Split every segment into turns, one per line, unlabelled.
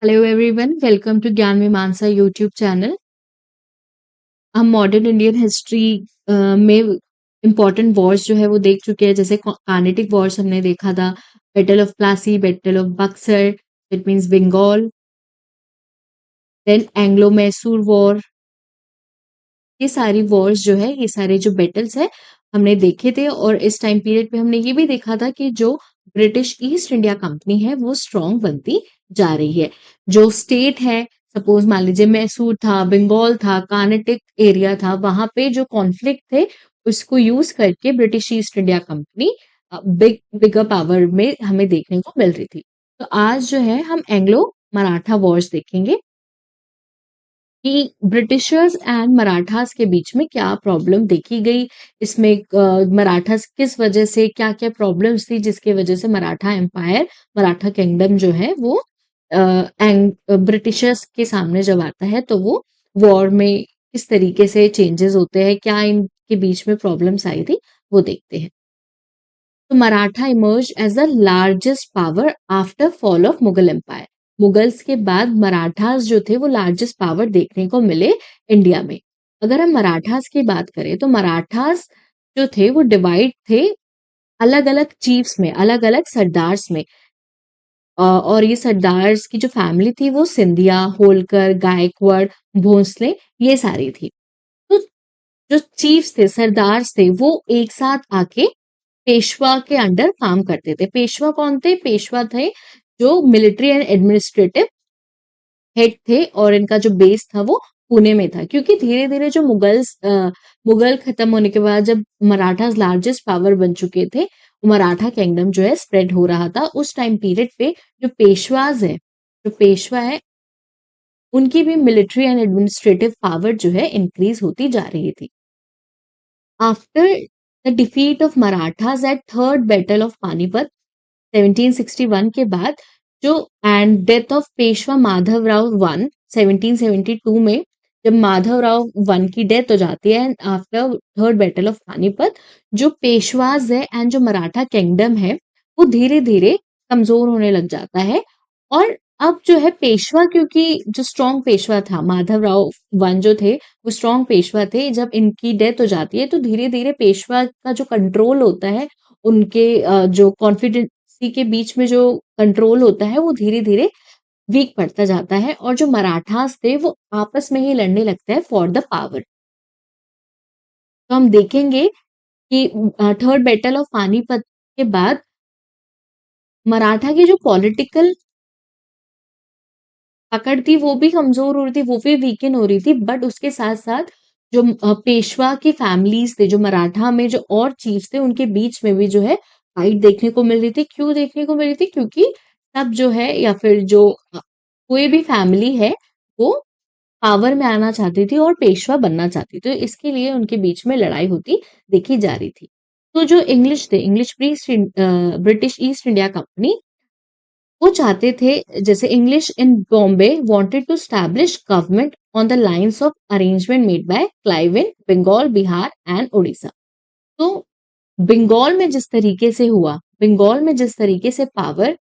Hello everyone, welcome to Gyan Mimansa YouTube channel. हम modern Indian history में important Wars जो है वो देख चुके हैं। जैसे कार्नेटिक वॉर्स हमने देखा था, battle of Plassey, battle of Buxar, it means Bengal, then Anglo Mysore war. ये सारी वॉर्स जो है, ये सारे जो बैटल्स है हमने देखे थे। और इस टाइम पीरियड पे हमने ये भी देखा था कि जो ब्रिटिश ईस्ट इंडिया कंपनी है वो स्ट्रांग बनती जा रही है। जो स्टेट है, सपोज मान लीजिए मैसूर था, बंगाल था, कार्नेटिक एरिया था, वहां पे जो कॉन्फ्लिक्ट थे उसको यूज करके ब्रिटिश ईस्ट इंडिया कंपनी बिगर पावर में हमें देखने को मिल रही थी। तो आज जो है हम एंग्लो मराठा वॉर्स देखेंगे कि ब्रिटिशर्स एंड मराठास के बीच में क्या प्रॉब्लम देखी गई। इसमें मराठास किस वजह से क्या क्या प्रॉब्लम्स थी जिसके वजह से मराठा एम्पायर, मराठा किंगडम जो है वो ब्रिटिशर्स के सामने जब आता है तो वो वॉर में किस तरीके से चेंजेस होते हैं, क्या इनके बीच में प्रॉब्लम्स आई थी, वो देखते हैं। तो Maratha emerge as the largest power after fall of Mughal empire. Mughals के बाद मराठास जो थे वो लार्जेस्ट पावर देखने को मिले इंडिया में। अगर हम मराठास की बात करें तो मराठास जो थे वो डिवाइड थे अलग अलग चीफ्स में, अलग अलग सरदार्स में। और ये सरदार्स की जो फैमिली थी वो सिंधिया, होलकर, गायकवाड़, भोंसले, ये सारी थी। तो जो चीफ्स थे, सरदार्स थे, वो एक साथ आके पेशवा के अंडर काम करते थे। पेशवा कौन थे? पेशवा थे जो मिलिट्री एंड एडमिनिस्ट्रेटिव हेड थे, और इनका जो बेस था वो पुणे में था। क्योंकि धीरे धीरे जो मुगल खत्म होने के बाद जब मराठास लार्जेस्ट पावर बन चुके थे, मराठा किंगडम जो है स्प्रेड हो रहा था, उस टाइम पीरियड पे जो पेशवाज है, जो पेशवा है, उनकी भी मिलिट्री एंड एडमिनिस्ट्रेटिव पावर जो है इंक्रीज होती जा रही थी। After the defeat of Marathas at third battle of Panipat 1761 के बाद, जो end death of Peshwa Madhavrao one 1772 में, जब माधवराव वन की डेथ हो जाती है after third battle of Panipat, जो पेशवाज है एंड जो मराठा किंगडम है वो धीरे धीरे कमजोर होने लग जाता है। और अब जो है पेशवा, क्योंकि जो स्ट्रॉन्ग पेशवा था माधवराव वन जो थे वो स्ट्रॉन्ग पेशवा थे, जब इनकी डेथ हो जाती है तो धीरे धीरे पेशवा का जो कंट्रोल होता है, उनके जो कॉन्फिडेंसी के बीच में जो कंट्रोल होता है वो धीरे धीरे वीक पड़ता जाता है, और जो मराठास थे वो आपस में ही लड़ने लगते हैं फॉर द पावर। तो हम देखेंगे कि थर्ड बैटल ऑफ पानीपत के बाद मराठा की जो पॉलिटिकल पकड़ थी वो भी कमजोर हो रही थी, वो भी वीकेन हो रही थी। बट उसके साथ साथ जो पेशवा की फैमिलीज थे, जो मराठा में जो और चीफ्स थे, उनके बीच में भी जो है फाइट देखने को मिल रही थी। क्यों देखने को मिल रही थी? क्योंकि तब जो है, या फिर जो कोई भी फैमिली है वो पावर में आना चाहती थी और पेशवा बनना चाहती थी, तो इसके लिए उनके बीच में लड़ाई होती देखी जा रही थी। तो जो इंग्लिश थे, English British East India company, वो चाहते थे, जैसे English in Bombay wanted to establish government on the lines of arrangement made by Clive in Bengal, Bihar and Orissa. तो बंगाल में जिस तरीके से हुआ, बंगाल में जिस तरीके से power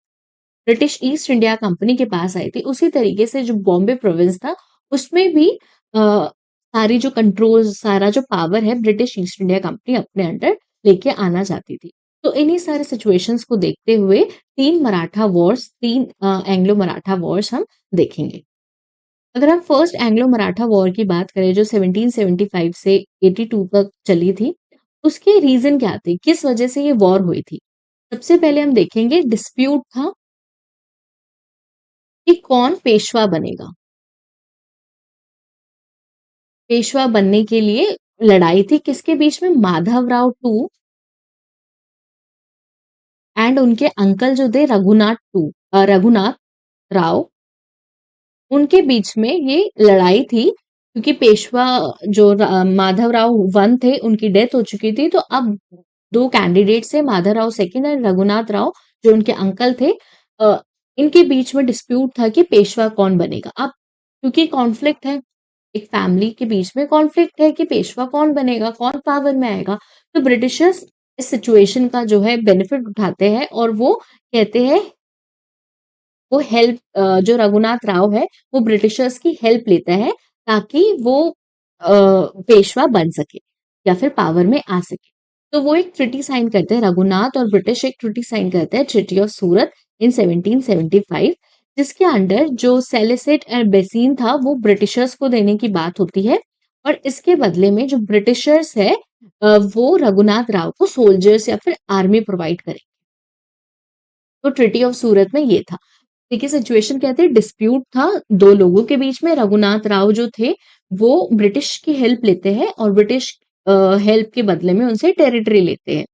British East India company के पास आई थी, उसी तरीके से जो बॉम्बे प्रोविंस था उसमें भी सारी जो कंट्रोल, सारा जो पावर है, ब्रिटिश ईस्ट इंडिया कंपनी अपने अंडर लेके आना चाहती थी। तो इन्हीं सारे सिचुएशंस को देखते हुए तीन एंग्लो मराठा वॉर्स हम देखेंगे। अगर हम फर्स्ट एंग्लो मराठा वॉर की बात करें जो 1775 से 82 तक चली थी, उसके रीजन क्या थे, किस वजह से ये वॉर हुई थी? सबसे पहले हम देखेंगे डिस्प्यूट था कि कौन पेशवा बनेगा। पेशवा बनने के लिए लड़ाई थी किसके बीच में? माधवराव टू एंड उनके अंकल जो थे रघुनाथ राव, उनके बीच में ये लड़ाई थी। क्योंकि पेशवा जो माधवराव वन थे उनकी डेथ हो चुकी थी, तो अब दो कैंडिडेट थे, माधवराव सेकंड और रघुनाथ राव जो उनके अंकल थे। अ, इनके बीच में डिस्प्यूट था कि पेशवा कौन बनेगा। अब क्योंकि कॉन्फ्लिक्ट है, एक फैमिली के बीच में कॉन्फ्लिक्ट है कि पेशवा कौन बनेगा, कौन पावर में आएगा। तो ब्रिटिशर्स इस सिचुएशन का जो है बेनिफिट उठाते हैं और वो कहते हैं वो हेल्प जो रघुनाथ राव है वो ब्रिटिशर्स की हेल्प लेता है ताकि वो पेशवा बन सके या फिर पावर में आ सके। तो वो एक ट्रिटी साइन करते हैं, रघुनाथ और ब्रिटिश एक ट्रिटी साइन करते हैं, ट्रिटी ऑफ सूरत इन 1775, जिसके अंडर जो सेलिसिट एंड बेसिन था वो ब्रिटिशर्स को देने की बात होती है, और इसके बदले में जो ब्रिटिशर्स है वो रघुनाथ राव को सोल्जर्स या फिर आर्मी प्रोवाइड करें। तो ट्रिटी ऑफ सूरत में ये था। देखिए सिचुएशन क्या थी, डिस्प्यूट था दो लोगों के बीच में। रघुनाथ राव जो थे वो ब्रिटिश की हेल्प लेते हैं और ब्रिटिश हेल्प के बदले में उनसे टेरिटरी लेते हैं,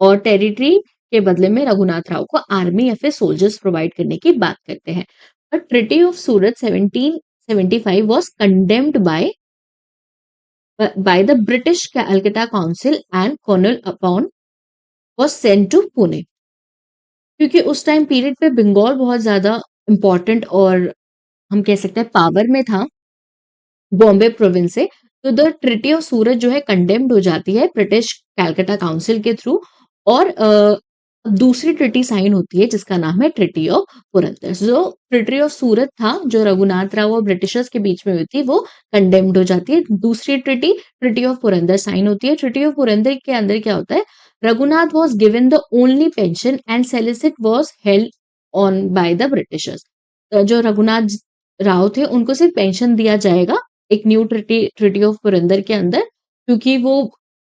और टेरिटरी के बदले में रघुनाथ राव को आर्मी या फिर सोल्जर्स प्रोवाइड करने की बात करते हैं। But treaty of Surat 1775 was condemned by the British Calcutta Council, and Colonel upon was sent to Pune, क्योंकि उस टाइम पीरियड पे बंगाल बहुत ज्यादा इम्पोर्टेंट और हम कह सकते हैं पावर में था बॉम्बे प्रोविंस से। तो द ट्रिटी ऑफ सूरत जो है कंडेम्ड हो जाती है ब्रिटिश कैलकाटा काउंसिल के थ्रू, और दूसरी ट्रिटी साइन होती है जिसका नाम है ट्रिटी ऑफ पुरंदर। जो ट्रिटी ऑफ सूरत था जो रघुनाथ राव और ब्रिटिशर्स के बीच में हुई थी वो कंडेम्ड हो जाती है। दूसरी treaty treaty of Purandar sign होती है। ट्रिटी ऑफ पुरंदर के अंदर क्या होता है, Raghunath was given the only pension and सेलिसिट was held on by the Britishers. जो रघुनाथ राव थे उनको सिर्फ पेंशन दिया जाएगा एक new treaty treaty of Purandar के अंदर, क्योंकि वो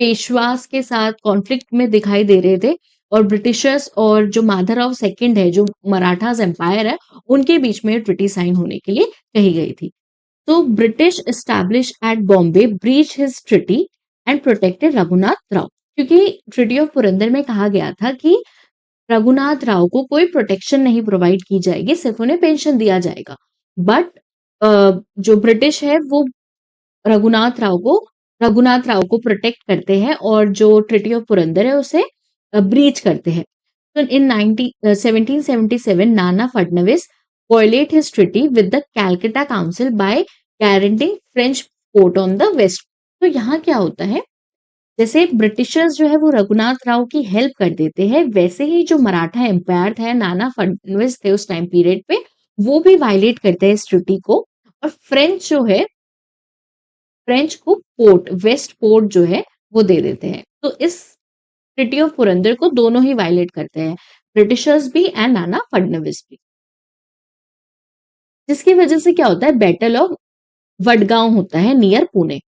पेशवास के साथ कॉन्फ्लिक्ट में दिखाई दे रहे थे, और ब्रिटिशर्स और जो माधवराव सेकंड है जो मराठास एम्पायर है उनके बीच में ट्रिटी साइन होने के लिए कही गई थी। तो British establish at Bombay breach his treaty and protected Raghunath Rao, क्योंकि ट्रिटी ऑफ पुरंदर में कहा गया था कि रघुनाथ राव को कोई प्रोटेक्शन नहीं प्रोवाइड की जाएगी, सिर्फ उन्हें पेंशन दिया जाएगा। बट जो ब्रिटिश है वो रघुनाथ राव को रघुनाथ राव को प्रोटेक्ट करते हैं, और जो ट्रिटी ऑफ पुरंदर है उसे ब्रीच करते हैं। तो इन 1777 Nana Phadnavis violate his treaty with the Calcutta Council by guaranteeing French port on the west। तो यहाँ क्या होता है, जैसे ब्रिटिशर्स जो है वो रघुनाथ राव की हेल्प कर देते हैं, वैसे ही जो मराठा एम्पायर था, नाना फडणवीस थे उस टाइम पीरियड पे, वो भी वायलेट करते हैं इस ट्रिटी को, और फ्रेंच जो है फ्रेंच को पोर्ट वेस्ट पोर्ट जो है वो दे देते हैं। तो इस ट्रिटी ऑफ पुरंदर को दोनों ही वायलेट करते हैं, ब्रिटिशर्स भी एंड नाना फडणवीस भी, जिसकी वजह से क्या होता है, बैटल ऑफ वडगांव होता है नियर पुणे,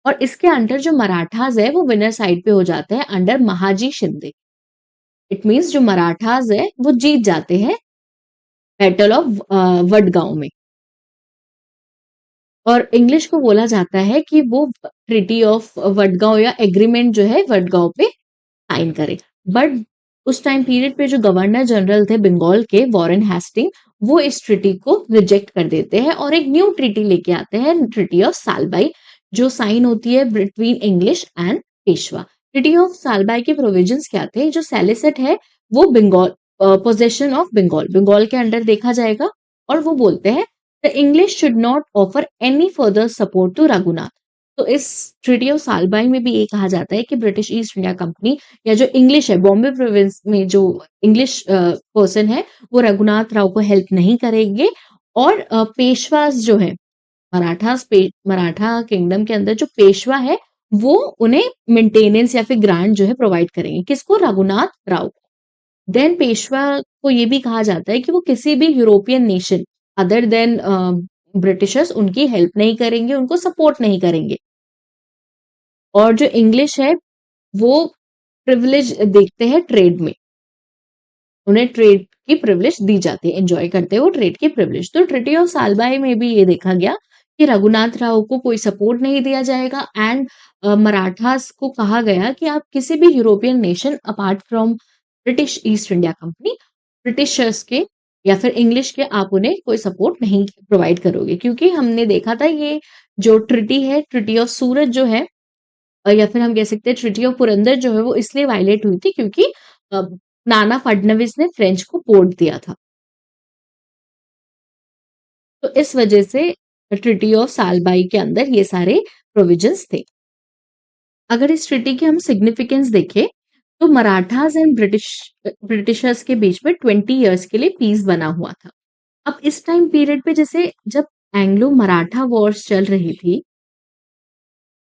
और इसके अंडर जो मराठास है वो विनर साइड पे हो जाते हैं under Mahadji Shinde. It means जो मराठास है वो जीत जाते हैं बैटल ऑफ वडगांव में, और इंग्लिश को बोला जाता है कि वो ट्रिटी ऑफ वडगांव या एग्रीमेंट जो है वडगांव पे साइन करे। बट उस टाइम पीरियड पे जो गवर्नर जनरल थे बंगाल के वॉरेन हेस्टिंग, वो इस ट्रिटी को रिजेक्ट कर देते हैं और एक न्यू ट्रिटी लेके आते हैं, ट्रिटी ऑफ सालबाई, जो साइन होती है between English and Peshwa. Treaty of Salbai के प्रोविजंस क्या थे, जो सैलिसिट है वो बंगाल पोजेशन ऑफ बंगाल बंगाल के अंडर देखा जाएगा, और वो बोलते हैं the English should not offer any further support to Raghunath. तो इस ट्रिटी ऑफ सालबाई में भी ये कहा जाता है कि ब्रिटिश ईस्ट इंडिया कंपनी या जो इंग्लिश है बॉम्बे प्रोविंस में जो इंग्लिश पर्सन है वो रघुनाथ राव को हेल्प नहीं करेंगे, और पेशवास जो है मराठा किंगडम के अंदर जो पेशवा है वो उन्हें मेंटेनेंस या फिर ग्रांट जो है प्रोवाइड करेंगे, किसको, रघुनाथ राव को। देन पेशवा को ये भी कहा जाता है कि वो किसी भी European nation other than Britishers उनकी हेल्प नहीं करेंगे, उनको सपोर्ट नहीं करेंगे, और जो इंग्लिश है वो प्रिविलेज देखते हैं ट्रेड में, उन्हें ट्रेड की प्रिविलेज दी जाती है, एंजॉय करते हैं वो ट्रेड की प्रिविलेज। तो ट्रिटी ऑफ सालबाई में भी ये देखा गया कि रघुनाथ राव को कोई सपोर्ट नहीं दिया जाएगा, एंड मराठास को कहा गया कि आप किसी भी European nation apart from British East India company, Britishers के या फिर इंग्लिश के, आप उन्हें कोई सपोर्ट नहीं प्रोवाइड करोगे, क्योंकि हमने देखा था ये जो ट्रिटी है, ट्रिटी ऑफ सूरत जो है, या फिर हम कह सकते हैं ट्रिटी ऑफ पुरंदर जो है वो इसलिए वायलेट हुई थी क्योंकि अ, नाना फडणवीस ने फ्रेंच को पोर्ट दिया था। तो इस वजह से ट्रिटी ऑफ सालबाई के अंदर ये सारे प्रोविजंस थे। अगर इस ट्रिटी की हम सिग्निफिकेंस देखें तो मराठास एंड ब्रिटिशर्स के बीच में 20 इयर्स के लिए पीस बना हुआ था। अब इस टाइम पीरियड पे जैसे जब एंग्लो मराठा वॉर्स चल रही थी,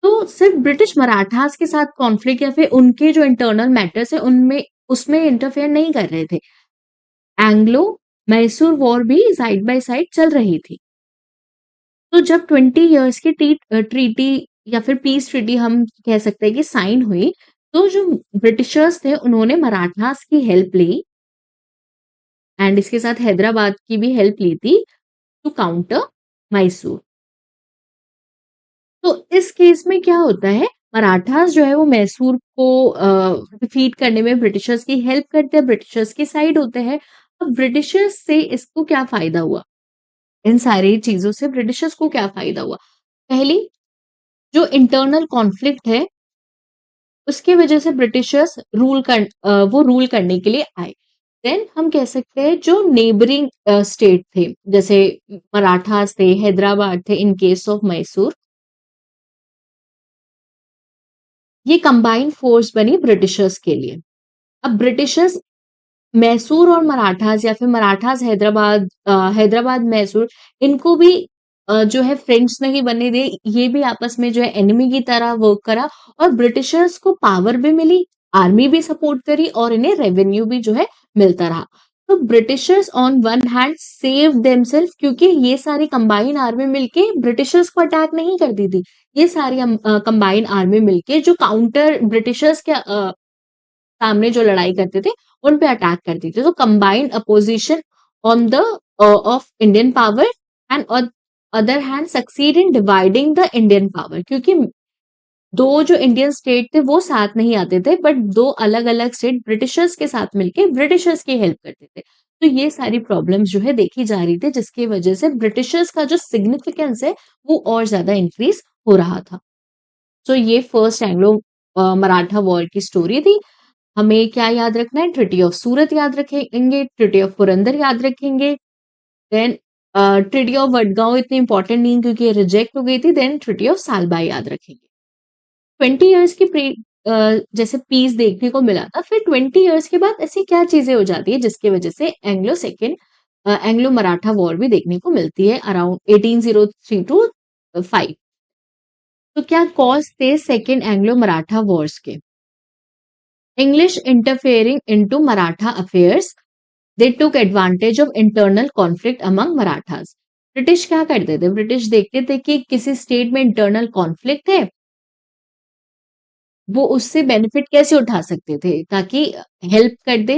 तो सिर्फ ब्रिटिश मराठास के साथ कॉन्फ्लिक्ट या फिर उनके जो इंटरनल मैटर्स है उनमें उसमें इंटरफेयर नहीं कर रहे थे। एंग्लो मैसूर वॉर भी साइड बाय साइड चल रही थी। तो जब 20 इयर्स की ट्रीटी या फिर पीस ट्रीटी हम कह सकते हैं कि साइन हुई, तो जो ब्रिटिशर्स थे उन्होंने मराठास की हेल्प ली एंड इसके साथ हैदराबाद की भी हेल्प ली थी टू काउंटर मैसूर। तो इस केस में क्या होता है, मराठास जो है वो मैसूर को डिफीट करने में ब्रिटिशर्स की हेल्प करते हैं, ब्रिटिशर्स की साइड होते हैं। अब ब्रिटिशर्स से इसको क्या फायदा हुआ, इन सारी चीजों से ब्रिटिशर्स को क्या फायदा हुआ? पहली, जो इंटरनल कॉन्फ्लिक्ट है उसकी वजह से ब्रिटिशर्स वो रूल करने के लिए आए। देन हम कह सकते हैं जो नेबरिंग स्टेट थे, जैसे मराठास थे, हैदराबाद थे इन केस ऑफ मैसूर, ये कंबाइंड फोर्स बनी ब्रिटिशर्स के लिए। अब ब्रिटिशर्स मैसूर और मराठास या फिर मराठास हैदराबाद, हैदराबाद मैसूर, इनको भी जो है फ्रेंड्स नहीं बनने दिए, ये भी आपस में जो है एनिमी की तरह वर्क करा और ब्रिटिशर्स को पावर भी मिली, आर्मी भी सपोर्ट करी और इन्हें रेवेन्यू भी जो है मिलता रहा। तो Britishers on one hand save themself, क्योंकि ये सारी कंबाइन आर्मी मिलके ब्रिटिशर्स को अटैक नहीं करती थी। ये सारी कंबाइन आर्मी मिलके जो काउंटर ब्रिटिशर्स के सामने जो लड़ाई करते थे उन पे अटैक करती थी। तो combined opposition on the of Indian power and other hand succeed in dividing the Indian power, क्योंकि दो जो इंडियन स्टेट थे वो साथ नहीं आते थे, बट दो अलग अलग स्टेट ब्रिटिशर्स के साथ मिलके ब्रिटिशर्स की हेल्प करते थे। तो ये सारी प्रॉब्लम्स जो है देखी जा रही थी, जिसकी वजह से ब्रिटिशर्स का जो सिग्निफिकेंस है वो और ज्यादा इंक्रीज हो रहा था। तो ये फर्स्ट एंग्लो मराठा वॉर की स्टोरी थी। हमें क्या याद रखना है, ट्रिटी ऑफ सूरत याद रखेंगे, ट्रिटी ऑफ पुरंदर याद रखेंगे, देन ट्रिटी ऑफ वडगांव इतनी इंपॉर्टेंट नहीं क्योंकि रिजेक्ट हो गई थी, देन ट्रिटी ऑफ सालबाई याद रखेंगे। 20 इयर्स की जैसे पीस देखने को मिला था, फिर 20 इयर्स के बाद ऐसी क्या चीजें हो जाती है जिसकी वजह से एंग्लो मराठा वॉर भी देखने को मिलती है अराउंड 1803 टू 5। तो क्या कॉज थे सेकेंड एंग्लो मराठा वॉर्स के? English interfering into Maratha affairs, they took advantage of internal conflict among Marathas. British क्या करते थे, ब्रिटिश देखते थे कि किसी स्टेट में इंटरनल कॉन्फ्लिक्ट है, वो उससे बेनिफिट कैसे उठा सकते थे ताकि हेल्प कर दे,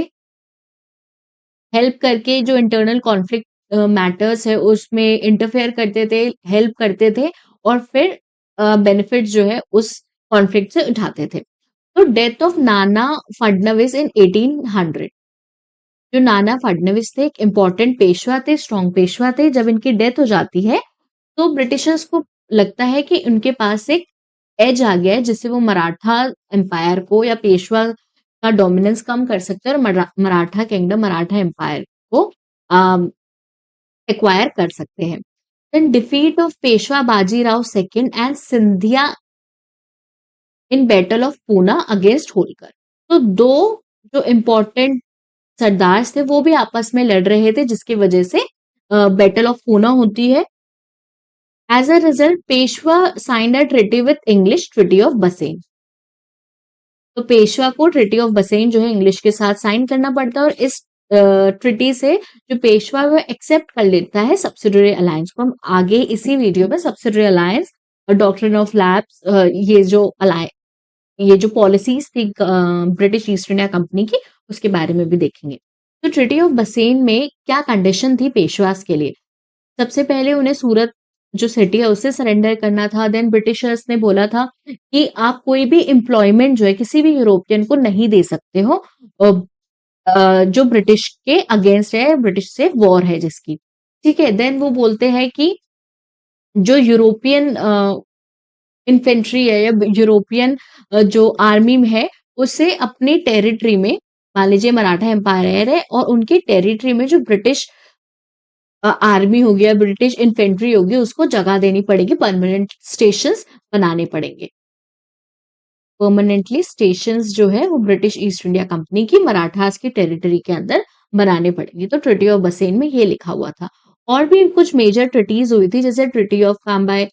हेल्प करके जो इंटरनल कॉन्फ्लिक्ट मैटर्स है उसमें इंटरफेयर करते थे, हेल्प करते थे और फिर बेनिफिट जो है उस कॉन्फ्लिक्ट से उठाते थे। तो डेथ ऑफ नाना फडनविस इन 1800, जो नाना फडणवीस थे एक इम्पॉर्टेंट पेशवा थे, स्ट्रॉन्ग पेशवा थे। जब इनकी डेथ हो जाती है तो ब्रिटिशर्स को लगता है कि उनके पास एक एज आ गया है जिससे वो मराठा एम्पायर को या पेशवा का डोमिनेंस कम कर सकते हैं और मराठा किंगडम, मराठा एम्पायर को एक्वायर कर सकते हैं। Then defeat of Peshwa Bajirao second and Scindia in battle of Poona against Holkar. तो दो जो इम्पोर्टेंट सरदार थे वो भी आपस में लड़ रहे थे जिसकी वजह से बैटल ऑफ पूना होती है। As a result Peshwa signed a treaty with English, treaty of Bassein. तो पेशवा को ट्रीटी ऑफ बसेन जो है इंग्लिश के साथ साइन करना पड़ता है और इस ट्रीटी से जो पेशवा वो एक्सेप्ट कर लेता है सब्सिडरी अलायंस को। हम आगे इसी वीडियो में सब्सिडरी अलायंस और डॉक्ट्रिन ऑफ लैप्स, ये जो पॉलिसीज थी ब्रिटिश ईस्ट इंडिया कंपनी की, उसके बारे में भी देखेंगे। तो ट्रीटी ऑफ बसेन में क्या कंडीशन थी पेशवास के लिए? सबसे पहले उन्हें सूरत जो सिटी है उससे सरेंडर करना था। देन ब्रिटिशर्स ने बोला था कि आप कोई भी एम्प्लॉयमेंट जो है किसी भी यूरोपियन को नहीं दे सकते हो जो ब्रिटिश के अगेंस्ट है, ब्रिटिश से वॉर है जिसकी। ठीक है, देन वो बोलते हैं कि जो यूरोपियन इन्फेंट्री है या यूरोपियन जो आर्मी में है उसे अपनी टेरिटरी में, मान लीजिए मराठा एम्पायर है और उनकी टेरिटरी में जो ब्रिटिश आर्मी हो गया, ब्रिटिश इन्फेंट्री होगी, उसको जगह देनी पड़ेगी, परमानेंट स्टेशंस बनाने पड़ेंगे। परमानेंटली स्टेशंस जो है वो ब्रिटिश ईस्ट इंडिया कंपनी की मराठास की टेरिटरी के अंदर बनाने पड़ेंगे। तो ट्रीटी ऑफ बसेन में ये लिखा हुआ था। और भी कुछ मेजर ट्रीटीज हुई थी, जैसे treaty of Cambay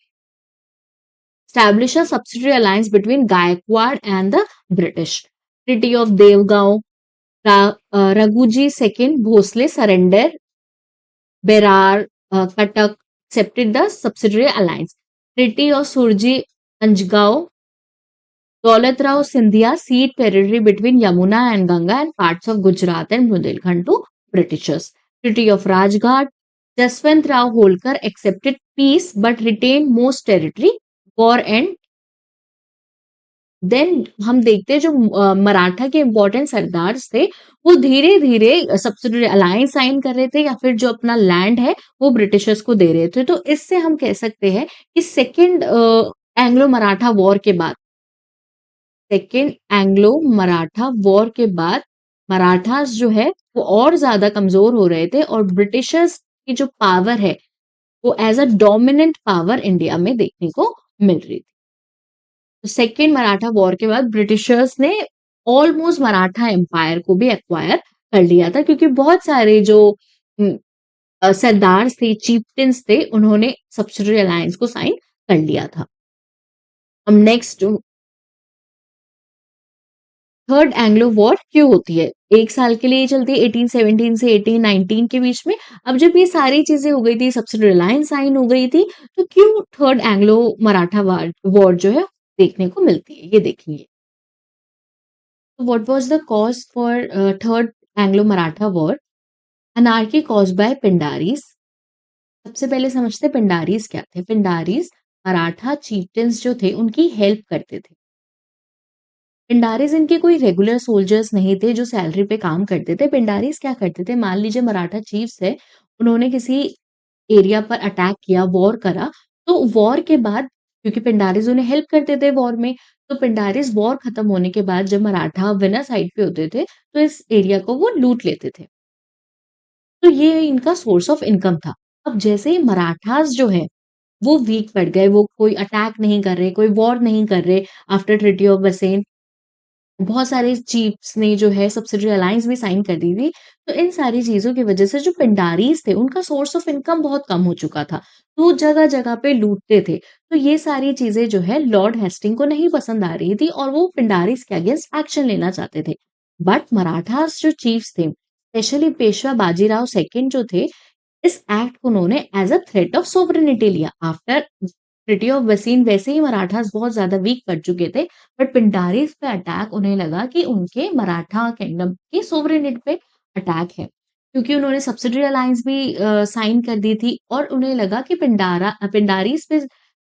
established a subsidiary alliance between Gaikwad and the British. Treaty of Devgaon, Raghuji II Bhosle surrender, Berar, Katak accepted the subsidiary alliance. Treaty of Surji Anjgaon, Daulat Rao Sindhia ceded territory between Yamuna and Ganga and parts of Gujarat and Bundelkhand to Britishers. Treaty of Rajghat, Jaswant Rao Holkar accepted peace but retained most territory. War end. Then हम देखते हैं जो मराठा के important sardars थे, वो धीरे-धीरे subsidiary alliance sign कर रहे थे या फिर जो अपना लैंड है, वो ब्रिटिशर्स को दे रहे थे। तो इससे हम कह सकते हैं कि सेकंड एंग्लो मराठा वॉर के बाद सेकंड एंग्लो मराठा वॉर के बाद मराठास जो है, वो और ज़्यादा कमज़ोर हो रहे थे और ब्रिटिशर्स की जो पावर है, वो as a dominant power India में देखने को मिल रही थी। सेकेंड मराठा वॉर के बाद ब्रिटिशर्स ने ऑलमोस्ट मराठा एम्पायर को भी एक्वायर कर लिया था, क्योंकि बहुत सारे जो सरदार थे, चीफ्टेंस थे, उन्होंने सब्सिडियरी अलायंस को साइन कर लिया था। अब नेक्स्ट थर्ड एंग्लो वॉर क्यों होती है? 1 साल के लिए चलती है 1817 से 1819 के बीच में। अब जब ये सारी चीजें हो गई थी, सब्सिडियरी अलायंस साइन हो गई थी, तो क्यों थर्ड एंग्लो मराठा वॉर जो है देखने को मिलती है, ये देखेंगे। What was the cause for Third Anglo-Maratha War? Anarchy caused by Pindaris. सबसे पहले समझते पिंडारीज क्या थे। पिंडारीज मराठा चीफ्टेंस जो थे उनकी हेल्प करते थे। पिंडारीज इनके कोई रेगुलर सोल्जर्स नहीं थे जो सैलरी पे काम करते थे। पिंडारीज क्या करते थे, मान लीजिए मराठा चीफ्स है, उन्होंने किसी एरिया पर अटैक किया, वॉर करा, तो वॉर के बाद क्योंकि पिंडारीज उन्हें हेल्प करते थे वॉर में, तो पिंडारीज वॉर खत्म होने के बाद जब मराठा विनर साइड पे होते थे, तो इस एरिया को वो लूट लेते थे। तो ये इनका सोर्स ऑफ इनकम था। अब जैसे ही मराठास जो है, वो वीक पड़ गए, वो कोई अटैक नहीं कर रहे, कोई वॉर नहीं कर रहे आफ्टर ट्रीटी ऑफ बसेन, बहुत सारे चीफ्स ने जो है सब्सिडियरी अलायंस भी साइन कर दी थी। तो इन सारी चीज़ों की वज़ह से जो पिंडारीज़ थे, उनका सोर्स ऑफ इनकम बहुत कम हो चुका था। तो जगह-जगह पे लूटते थे। तो ये सारी चीज़ें जो है लॉर्ड हेस्टिंग को नहीं पसंद आ रही थी और वो पिंडारीज़ के अगेंस्ट एक्शन लेना चाहते थे। बट मराठास जो चीफ्स थे, स्पेशली पेशवा बाजीराव सेकंड जो थे, इस एक्ट को उन्होंने as a threat of sovereignty लिया। आफ्टर ट्रीटी ऑफ वसीन वैसे ही मराठास बहुत ज़्यादा वीक पड़ चुके थे, बट पिंडारीज़ पे अटैक उन्हें लगा कि उनके मराठा किंगडम की सोवरेनिटी पे अटैक है। क्योंकि उन्होंने सब्सिडियरी अलायंस भी साइन कर दी थी और उन्हें लगा कि पिंडारीज़ पे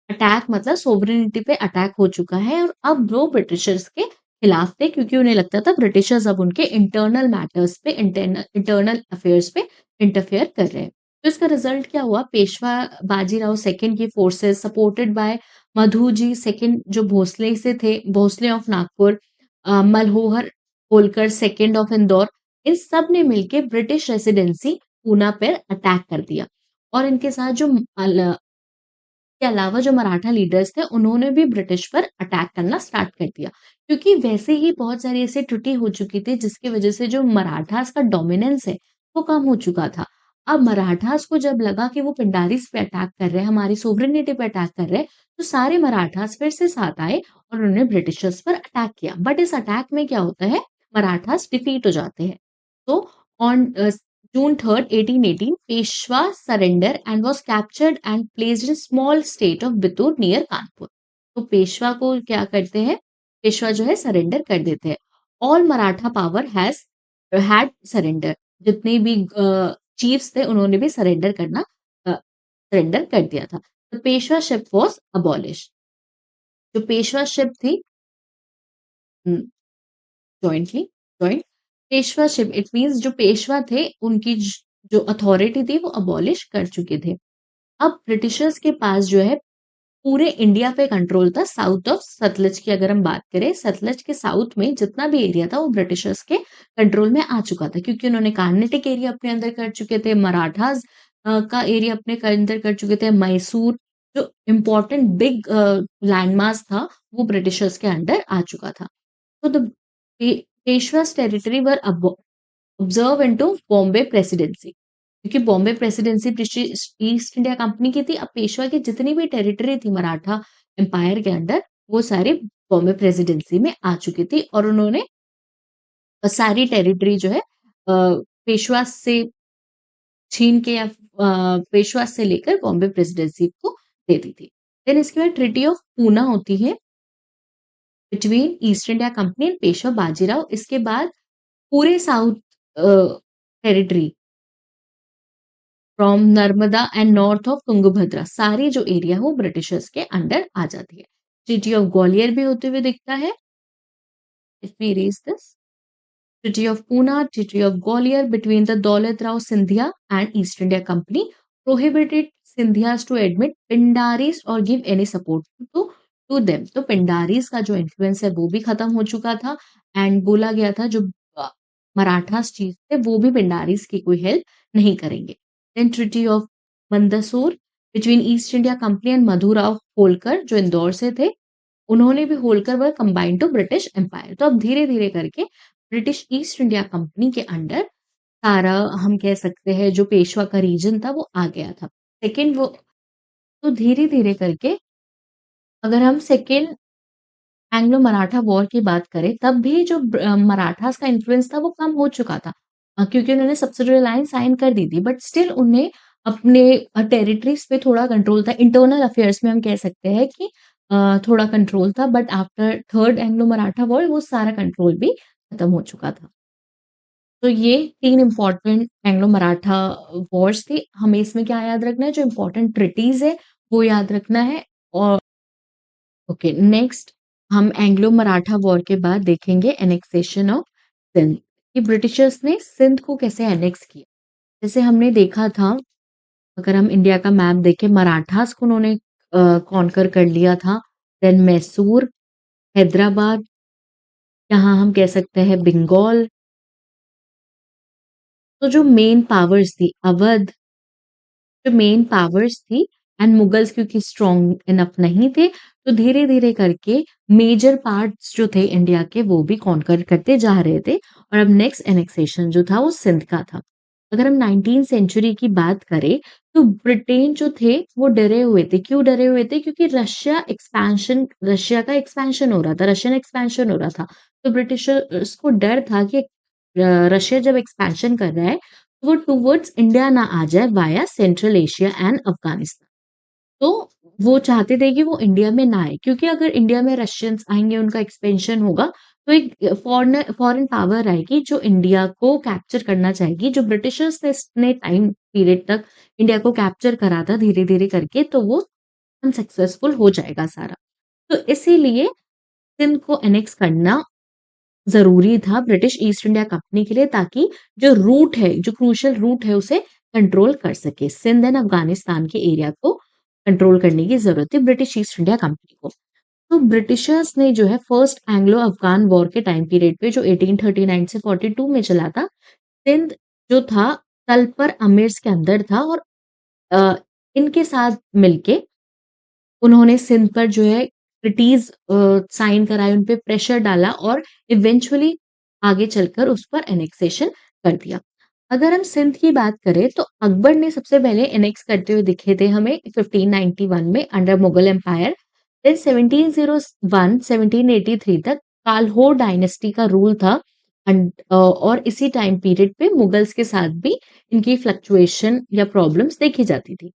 अटैक मतलब सोवरेनिटी पे अटैक हो चुका है और अब वो ब्रिटिशर्स के खिलाफ थे, क्योंकि उन्हें लगता था ब्रिटिशर्स अब उनके इंटरनल मैटर्स पे इंटरनल अफेयर्स पे इंटरफेयर कर रहे हैं। तो इसका रिजल्ट क्या हुआ, पेशवा बाजीराव सेकंड की forces supported by Madhuji second जो भोसले से थे, Bhosle of Nagpur, Malhar Holkar second of Indore, इन सब ने मिलके ब्रिटिश रेसिडेंसी पूना पर अटैक कर दिया। और इनके साथ जो के अलावा जो मराठा लीडर्स थे, उन्होंने भी ब्रिटिश पर अटैक करना स्टार्ट कर दिया। क्योंकि वैसे ही बहुत सारी ऐसी त्रुटि हो चुकी थी जिसकी वजह से जो मराठास का डोमिनेंस है, वो कम हो चुका था। अब मराठास को जब लगा कि वो पिंडारीज पे अटैक कर रहे हैं, हमारी सोवरेनिटी पे अटैक कर रहे हैं, तो सारे मराठास फिर से साथ आए और उन्होंने ब्रिटिशर्स पर अटैक किया। बट इस अटैक में क्या होता है, मराठास डिफीट हो जाते हैं। तो on June 3rd, 1818, Peshwa surrendered and was captured and placed in small state of Bitur near Kanpur. तो पेशवा को क्या करते हैं, पेशवा जो है सरेंडर कर देते हैं। All Maratha power had surrender, जितने भी चीफ्स थे उन्होंने भी सरेंडर कर दिया था। तो पेशवा शिप वॉज अबॉलिश, जो पेशवा शिप थी जॉइंटली जॉइंट पेशवाशिप, इट मीन्स जो पेशवा थे उनकी जो अथॉरिटी थी वो अबॉलिश कर चुके थे। अब ब्रिटिशर्स के पास जो है पूरे इंडिया पे कंट्रोल था साउथ ऑफ सतलज की। अगर हम बात करें सतलज के साउथ में जितना भी एरिया था वो ब्रिटिशर्स के कंट्रोल में आ चुका था, क्योंकि उन्होंने कार्नेटिक एरिया अपने अंदर कर चुके थे, मराठास का एरिया अपने अंदर कर चुके थे, मैसूर जो इम्पोर्टेंट बिग लैंडमास था वो ब्रिटिशर्स के अंडर आ चुका था। तो the Peshwa's territory were absorb into Bombay presidency, क्योंकि Bombay presidency British East India company की थी। अब पेशवा की जितनी भी टेरिटरी थी मराठा एम्पायर के अंडर, वो सारी बॉम्बे प्रेसिडेंसी में आ चुकी थी और उन्होंने सारी टेरिटरी जो है पेशवा से छीन के या पेशवा से लेकर बॉम्बे प्रेसिडेंसी को दे दी थी। देन इसके बाद ट्रीटी ऑफ पूना होती है between East India company and Peshwa Bajirao. इसके बाद पूरे south territory from Narmada and north of Tungabhadra, सारी जो एरिया है वो ब्रिटिशर्स के अंडर आ जाती है। ट्रीटी ऑफ ग्वालियर भी होते हुए दिखता है। If we reads this, Treaty of Pune, Treaty of Gwalior between the Daulat Rao Scindia and East India Company prohibited Scindias to admit Pindaris or give any support to them. तो पिंडारीज का जो influence है वो भी खत्म हो चुका था एंड बोला गया था जो मराठास चीज थे वो भी पिंडारीज की कोई हेल्प नहीं करेंगे। Then treaty of Mandsaur between East India company and Madhurao Holkar जो इंदौर से थे, उन्होंने भी Holkar were combined to British empire. तो अब धीरे धीरे करके ब्रिटिश ईस्ट इंडिया कंपनी के अंडर सारा हम कह सकते हैं जो पेशवा का रीजन था वो आ गया था। सेकेंड वो तो धीरे धीरे करके अगर हम सेकेंड एंग्लो मराठा वॉर की बात करें तब भी जो मराठास का इन्फ्लुएंस था वो कम हो चुका था, क्योंकि उन्होंने सब्सिडी लाइन साइन कर दी थी, बट स्टिल उन्हें अपने टेरिटरीज पे थोड़ा कंट्रोल था। इंटरनल अफेयर्स में हम कह सकते हैं कि थोड़ा कंट्रोल था, but after third Anglo Maratha war वो सारा कंट्रोल भी खत्म हो चुका था। तो ये 3 इम्पोर्टेंट एंग्लो मराठा वॉर्स थे। हमें इसमें क्या याद रखना है, जो इम्पोर्टेंट ट्रीटीज़ है, वो याद रखना है। और ओके, नेक्स्ट हम एंग्लो मराठा वॉर के बाद देखेंगे एनेक्सेशन ऑफ सिंध, कि ब्रिटिशर्स ने सिंध को कैसे एनेक्स किया। जैसे हमने देखा था, अगर हम इंडिया का मैप देखें, मराठास को उन्होंने कॉन्कर कर लिया था। देन मैसूर, हैदराबाद, यहाँ हम कह सकते हैं बंगाल। तो जो मेन पावर्स थी अवध, जो मेन पावर्स थी एंड मुगल्स क्योंकि स्ट्रॉन्ग इनफ नहीं थे, तो धीरे धीरे करके मेजर पार्ट्स जो थे इंडिया के वो भी कॉन्कर करते जा रहे थे। और अब नेक्स्ट एनेक्सेशन जो था वो सिंध का था। अगर हम 19th सेंचुरी की बात करें तो ब्रिटेन जो थे वो डरे हुए थे। क्यों डरे हुए थे? क्योंकि रशिया का एक्सपेंशन हो रहा था, रशियन एक्सपेंशन हो रहा था। तो ब्रिटिशर्स को डर था कि रशिया जब एक्सपेंशन कर रहा है वो टूवर्ड्स इंडिया ना आ जाए via central Asia and Afghanistan. तो वो चाहते थे कि वो इंडिया में ना आए, क्योंकि अगर इंडिया में रशियंस आएंगे, उनका एक्सपेंशन होगा, तो एक फॉरेन पावर आएगी जो इंडिया को कैप्चर करना चाहेगी। जो ब्रिटिशर्स ने टाइम पीरियड तक इंडिया को कैप्चर करा था धीरे धीरे करके, तो वो अनसक्सेसफुल हो जाएगा सारा। तो इसीलिए सिंध को एनेक्स करना ज़रूरी था ब्रिटिश ईस्ट इंडिया कंपनी के लिए, ताकि जो रूट है, जो क्रूशियल रूट है, उसे कंट्रोल कर सके। सिंध एंड अफ़गानिस्तान के एरिया को कंट्रोल करने की ज़रूरत थी ब्रिटिश ईस्ट इंडिया कंपनी को। तो ब्रिटिशर्स ने जो है फर्स्ट एंग्लो अफ़गान वॉर के टाइम पीरियड पे जो 1839 से 42 में चला था, सिंध जो था तलपर अमीर्स के अंदर था और अ, इनके साथ मिलके उन्होंने सिंध पर जो है ट्रीटीज़ साइन कराए, उन पे प्रेशर डाला और इवेंचुअली आगे चलकर उस पर एनेक्सेशन कर दिया। अगर हम सिंध की बात करें तो अकबर ने सबसे पहले एनेक्स करते हुए दिखे थे हमें 1591 में अंडर मुगल एम्पायर। देन 1701 1783 तक काल्होर डायनेस्टी का रूल था। और इसी टाइम पीरियड पे मुगल्स के साथ भी इनकी फ्लक्चुएशन या प्रॉब्लम्स देखी जाती थी।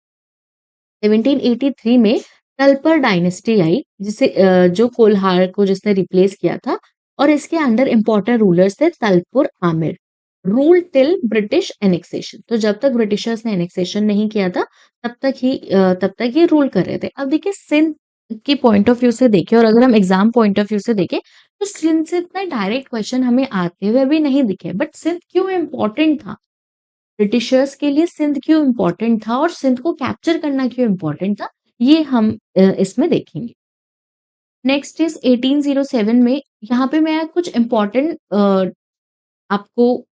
1783 में तलपर डायनेस्टी आई, जो कोल्हार को जिसने रिप्लेस किया था, और इसके अंडर इंपॉर्टेंट रूलर्स थे Talpur amir. Rule till British annexation, तो जब तक ब्रिटिशर्स ने एनेक्सेशन नहीं किया था तब तक ये रूल कर रहे थे। अब देखिए सिंध की पॉइंट ऑफ व्यू से देखें और अगर हम एग्जाम पॉइंट ऑफ व्यू से देखें तो सिंध से इतना डायरेक्ट क्वेश्चन हमें आते हुए भी नहीं दिखे, बट सिंध क्यों इम्पोर्टेंट था, ब्रिटिशर्स के लिए सिंध क्यों इम्पोर्टेंट था और सिंध को कैप्चर करना क्यों इम्पोर्टेंट था, ये हम इसमें देखेंगे। नेक्स्ट इज 1807 में, यहाँ पे मैं कुछ इम्पोर्टेंट आपको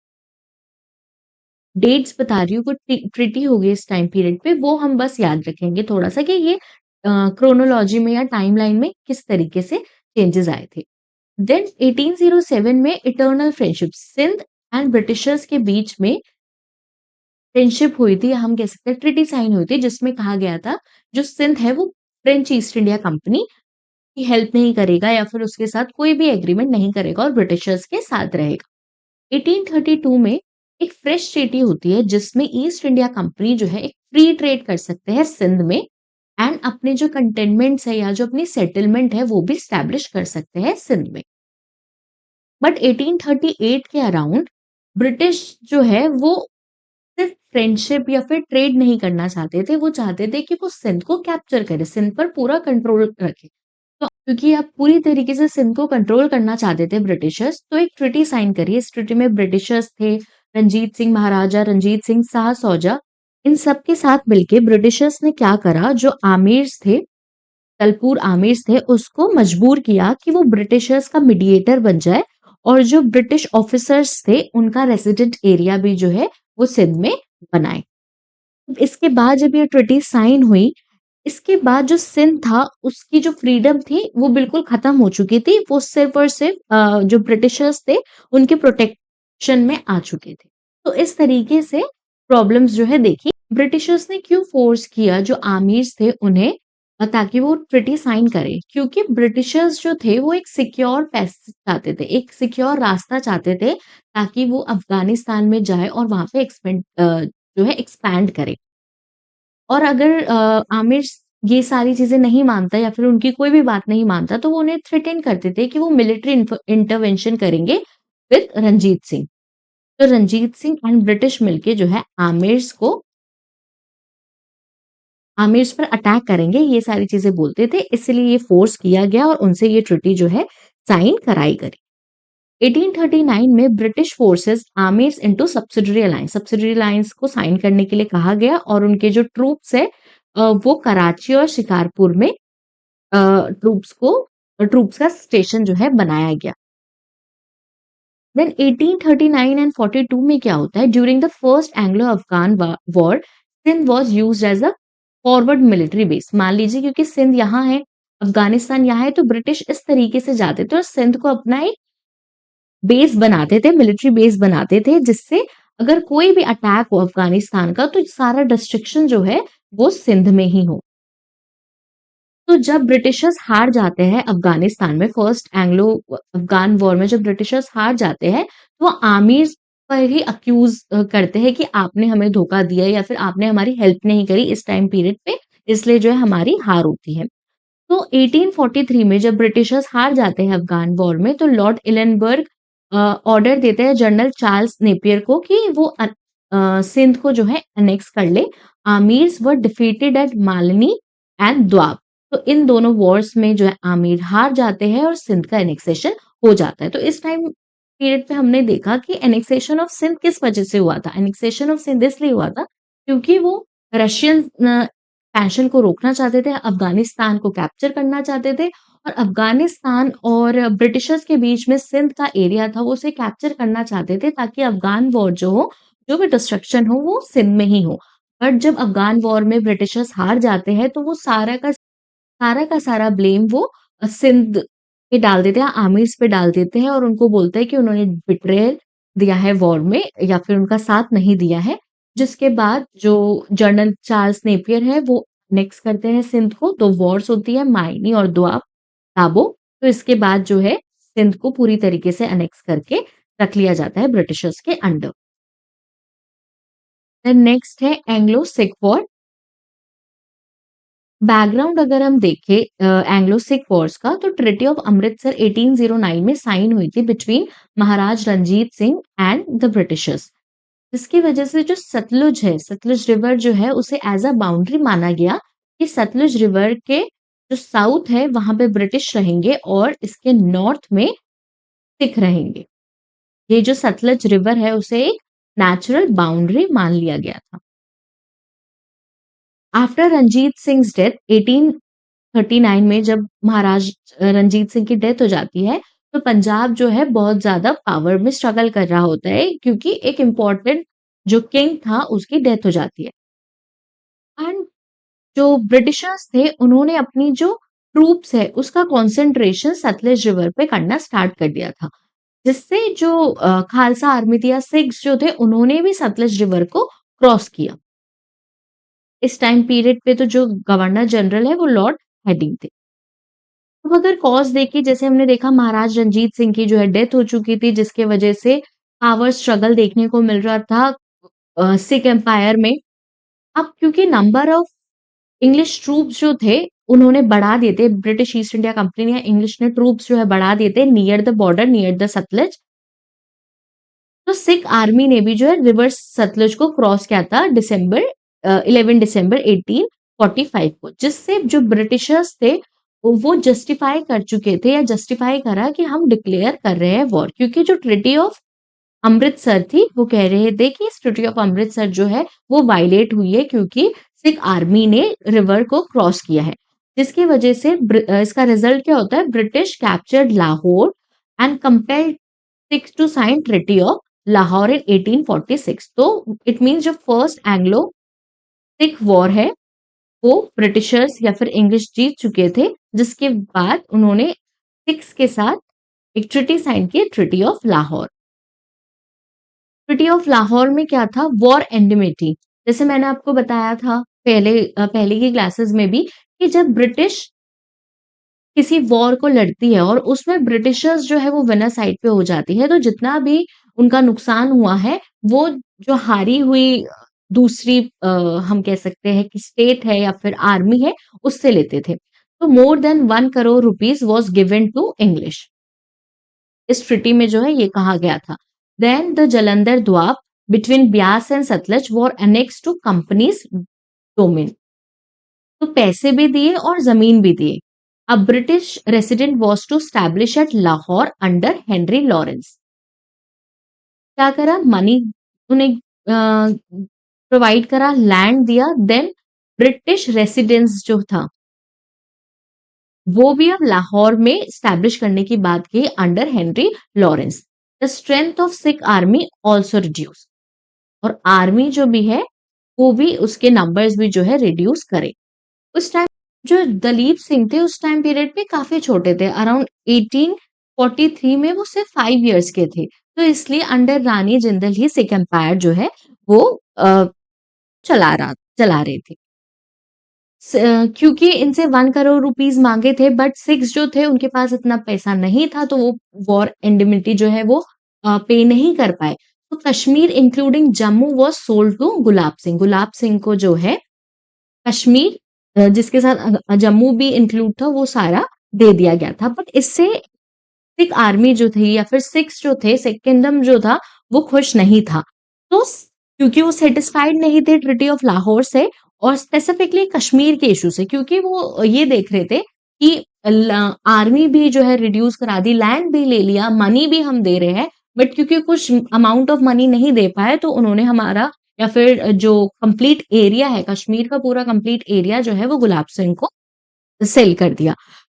डेट्स बता रही हूँ, कुछ ट्रिटी हो गई इस टाइम पीरियड पे, वो हम बस याद रखेंगे थोड़ा सा कि ये क्रोनोलॉजी में या टाइमलाइन में किस तरीके से चेंजेस आए थे। देन 1807 में eternal friendship, Sindh and Britishers के बीच में फ्रेंडशिप हुई थी, या हम कह सकते हैं ट्रीटी साइन हुई थी, जिसमें कहा गया था जो सिंध है वो फ्रेंच ईस्ट इंडिया कंपनी की हेल्प नहीं करेगा या फिर उसके साथ कोई भी एग्रीमेंट नहीं करेगा और ब्रिटिशर्स के साथ रहेगा। 1832 में एक फ्रेश ट्रीटी होती है जिसमें ईस्ट इंडिया कंपनी जो है एक फ्री ट्रेड कर सकते हैं सिंध में, एंड अपने जो कंटेनमेंट्स है या जो अपनी सेटलमेंट है वो भी स्टैब्लिश कर सकते हैं सिंध में। बट 1838 के अराउंड ब्रिटिश जो है वो सिर्फ फ्रेंडशिप या फिर ट्रेड नहीं करना चाहते थे, वो चाहते थे कि वो सिंध को कैप्चर करे, सिंध पर पूरा कंट्रोल रखे। तो क्योंकि आप पूरी तरीके से सिंध को कंट्रोल करना चाहते थे ब्रिटिशर्स, तो एक ट्रीटी साइन करी। इस ट्रीटी में ब्रिटिशर्स थे, रंजीत सिंह महाराजा, रंजीत सिंह शाह सौजा, इन सब के साथ मिलके ब्रिटिशर्स ने क्या करा, जो आमिर्स थे, तलपुर आमिर्स थे, उसको मजबूर किया कि वो ब्रिटिशर्स का मीडिएटर बन जाए और जो ब्रिटिश ऑफिसर्स थे उनका रेसिडेंट एरिया भी जो है वो सिंध में बनाए। इसके बाद जब ये ट्रीटी साइन हुई, इसके बाद जो सिंध था उसकी जो फ्रीडम थी वो बिल्कुल खत्म हो चुकी थी। वो सिर्फ और सिर्फ जो ब्रिटिशर्स थे उनके प्रोटेक्शन में आ चुके थे। तो इस तरीके से प्रॉब्लम्स जो है देखी। ब्रिटिशर्स ने क्यों फोर्स किया जो आमिर्स थे उन्हें, ताकि वो ट्रीटी साइन करें, क्योंकि ब्रिटिशर्स जो थे वो एक सिक्योर पैसेज चाहते थे, एक सिक्योर रास्ता चाहते थे ताकि वो अफगानिस्तान में जाए और वहां पे जो है एक्सपैंड करे। और अगर आमिर ये सारी चीज़ें नहीं मानता या फिर उनकी कोई भी बात नहीं मानता, तो वो उन्हें थ्रेटन करते थे कि वो मिलिट्री इंटरवेंशन करेंगे विद रंजीत सिंह। तो रंजीत सिंह एंड ब्रिटिश मिलके जो है आमिर्स पर अटैक करेंगे, ये सारी चीज़ें बोलते थे। इसलिए ये फोर्स किया गया और उनसे ये ट्रीटी जो है साइन कराई गई। 1839 में British forces आर्मीज into subsidiary alliance को साइन करने के लिए कहा गया और उनके जो ट्रूप्स है वो कराची और शिकारपुर में ट्रूप्स का स्टेशन जो है बनाया गया। देन 1839 एंड 42 में क्या होता है, during the first Anglo Afghan war Sindh was used as a forward military base. मान लीजिए क्योंकि सिंध यहाँ है, अफगानिस्तान यहाँ है, तो ब्रिटिश इस तरीके से जाते थे और सिंध को अपना एक बेस बनाते थे, मिलिट्री बेस बनाते थे, जिससे अगर कोई भी अटैक हो अफगानिस्तान का तो सारा डिस्ट्रक्शन जो है वो सिंध में ही हो। तो जब ब्रिटिशर्स हार जाते हैं अफगानिस्तान में, फर्स्ट एंग्लो अफगान वॉर में जब ब्रिटिशर्स हार जाते हैं, तो वो आमिर पर ही अक्यूज करते हैं कि आपने हमें धोखा दिया या फिर आपने हमारी हेल्प नहीं करी इस टाइम पीरियड पे, इसलिए जो है हमारी हार होती है। तो 1843 में जब ब्रिटिशर्स हार जाते हैं अफगान वॉर में, तो लॉर्ड इलेनबर्ग ऑर्डर देते हैं जनरल चार्ल्स नेपियर को कि वो सिंध को जो है अनेक्स कर ले। Amirs were defeated at Malni and Doab. तो इन दोनों वॉर्स में जो है आमिर हार जाते हैं और सिंध का एनेक्सेशन हो जाता है। तो इस टाइम पीरियड पे हमने देखा कि एनेक्सेशन ऑफ सिंध किस वजह से हुआ था। एनेक्सेशन ऑफ सिंध इसलिए हुआ था क्योंकि वो रशियन एक्सपेंशन को रोकना चाहते थे, अफगानिस्तान को कैप्चर करना चाहते थे और अफगानिस्तान और ब्रिटिशर्स के बीच में सिंध का एरिया था, वो उसे कैप्चर करना चाहते थे ताकि अफगान वॉर जो हो, जो भी डिस्ट्रक्शन हो, वो सिंध में ही हो। बट जब अफगान वॉर में ब्रिटिशर्स हार जाते हैं, तो वो सारा ब्लेम वो सिंध पे डाल देते हैं, आर्मीज़ पे डाल देते हैं और उनको बोलते हैं कि उन्होंने बिट्रेयल दिया है वॉर में या फिर उनका साथ नहीं दिया है। जिसके बाद जो जनरल चार्ल्स नेपियर है वो नेक्स्ट करते हैं सिंध को, तो वॉर्स होती है मायनी और दाबो। तो इसके बाद जो है सिंध को पूरी तरीके से अनेक्स करके रख लिया जाता है ब्रिटिशर्स के अंडर। देन नेक्स्ट है एंग्लो सिख वॉर। बैकग्राउंड अगर हम देखें एंग्लो सिख वॉर्स का, तो ट्रिटी ऑफ अमृतसर 1809 में साइन हुई थी between Maharaj Ranjit Singh and the Britishers. जिसकी वजह से जो सतलुज है, सतलुज रिवर जो है उसे एज अ बाउंड्री माना गया कि सतलुज रिवर के जो साउथ है वहां पे ब्रिटिश रहेंगे और इसके नॉर्थ में सिख रहेंगे। ये जो सतलुज रिवर है उसे एक नेचुरल बाउंड्री मान लिया गया था। आफ्टर रंजीत सिंह डेथ 1839 में जब महाराज रंजीत सिंह की डेथ हो जाती है, तो पंजाब जो है बहुत ज़्यादा पावर में स्ट्रगल कर रहा होता है क्योंकि एक इम्पोर्टेंट जो किंग था उसकी डेथ हो जाती है। एंड जो ब्रिटिशर्स थे उन्होंने अपनी जो ट्रूप्स है उसका कंसंट्रेशन सतलुज रिवर पे करना स्टार्ट कर दिया था। जिससे जो खालसा आर्मी थी या सिख्स जो थे उन्होंने भी सतलज रिवर को क्रॉस किया। इस टाइम पीरियड पे तो जो गवर्नर जनरल है वो लॉर्ड हेडिंग थे। अब अगर कॉज़ देखें, जैसे हमने देखा महाराज रंजीत सिंह की जो है डेथ हो चुकी थी, जिसके वजह से पावर स्ट्रगल देखने को मिल रहा था सिख एम्पायर में। अब क्योंकि नंबर ऑफ इंग्लिश ट्रूप्स जो थे उन्होंने बढ़ा दिए थे, ब्रिटिश ईस्ट इंडिया कंपनी ने इंग्लिश ने ट्रूप्स जो है बढ़ा दिए थे near the border, near the Sutlej. तो सिख आर्मी ने भी जो है रिवर्स सतलज को क्रॉस किया था 11 दिसंबर 1845 को, जिससे जो ब्रिटिशर्स थे वो जस्टिफाई कर चुके थे या जस्टिफाई करा कि हम डिक्लेयर कर रहे हैं वॉर, क्योंकि जो ट्रिटी ऑफ अमृतसर थी वो कह रहे थे कि इस ट्रिटी ऑफ अमृतसर जो है वो वायलेट हुई है क्योंकि सिख आर्मी ने रिवर को क्रॉस किया है, जिसकी वजह से इसका रिजल्ट क्या होता है, British captured Lahore and compelled Sikhs to sign treaty of Lahore in 1846। तो इट मीन्स जो फर्स्ट एंग्लो सिख वॉर है वो ब्रिटिशर्स या फिर इंग्लिश जीत चुके थे, जिसके बाद उन्होंने सिक्स के साथ एक ट्रिटी साइन की, treaty of Lahore. Treaty of Lahore में क्या था, वॉर एंडमिटी। जैसे मैंने आपको बताया था पहले की क्लासेस में भी कि जब ब्रिटिश किसी वॉर को लड़ती है और उसमें ब्रिटिशर्स जो है वो विनर साइड पे हो जाती है, तो जितना भी उनका नुकसान हुआ है वो जो हारी हुई दूसरी हम कह सकते हैं कि स्टेट है या फिर आर्मी है उससे लेते थे। तो more than 1 crore rupees was given to English. इस ट्रिटी में जो है ये कहा गया था। Then the Jalandhar Doab between Beas and Sutlej were annex to company's domain. तो पैसे भी दिए और जमीन भी दिए। A British resident was to establish at Lahore under Henry Lawrence. क्या करा, मनी उन्हें प्रोवाइड करा, लैंड दिया, देन ब्रिटिश रेसिडेंस जो था वो भी अब लाहौर में स्टैब्लिश करने की बात की under Henry Lawrence. The strength of Sikh army also reduce, और आर्मी जो भी है वो भी उसके नंबर्स भी जो है रिड्यूस करे। उस टाइम जो दलीप सिंह थे उस टाइम पीरियड पे काफी छोटे थे, अराउंड 1843 में वो सिर्फ 5 इयर्स के थे। तो इसलिए अंडर रानी जिंदल ही सिख एम्पायर जो है वो चला रहे थे। क्योंकि इनसे 1 करोड़ रुपीज मांगे थे, बट सिक्स जो थे उनके पास इतना पैसा नहीं था, तो वो वॉर इंडemnity जो है वो पे नहीं कर पाए। तो Kashmir including Jammu was sold to Gulab Singh. Gulab Singh को जो है कश्मीर जिसके साथ जम्मू भी इंक्लूड था वो सारा दे दिया गया था। बट इससे सिख आर्मी जो थी या फिर सिक्स जो थे, सिख किंगडम जो था वो खुश नहीं था। तो क्योंकि वो सेटिस्फाइड नहीं थे ट्रिटी ऑफ लाहौर से और स्पेसिफिकली कश्मीर के इशू से, क्योंकि वो ये देख रहे थे कि आर्मी भी जो है रिड्यूस करा दी, लैंड भी ले लिया, मनी भी हम दे रहे हैं, बट क्योंकि कुछ अमाउंट ऑफ मनी नहीं दे पाए तो उन्होंने हमारा या फिर जो कंप्लीट एरिया है, कश्मीर का पूरा कंप्लीट एरिया जो है वो गुलाब सिंह को सेल कर दिया।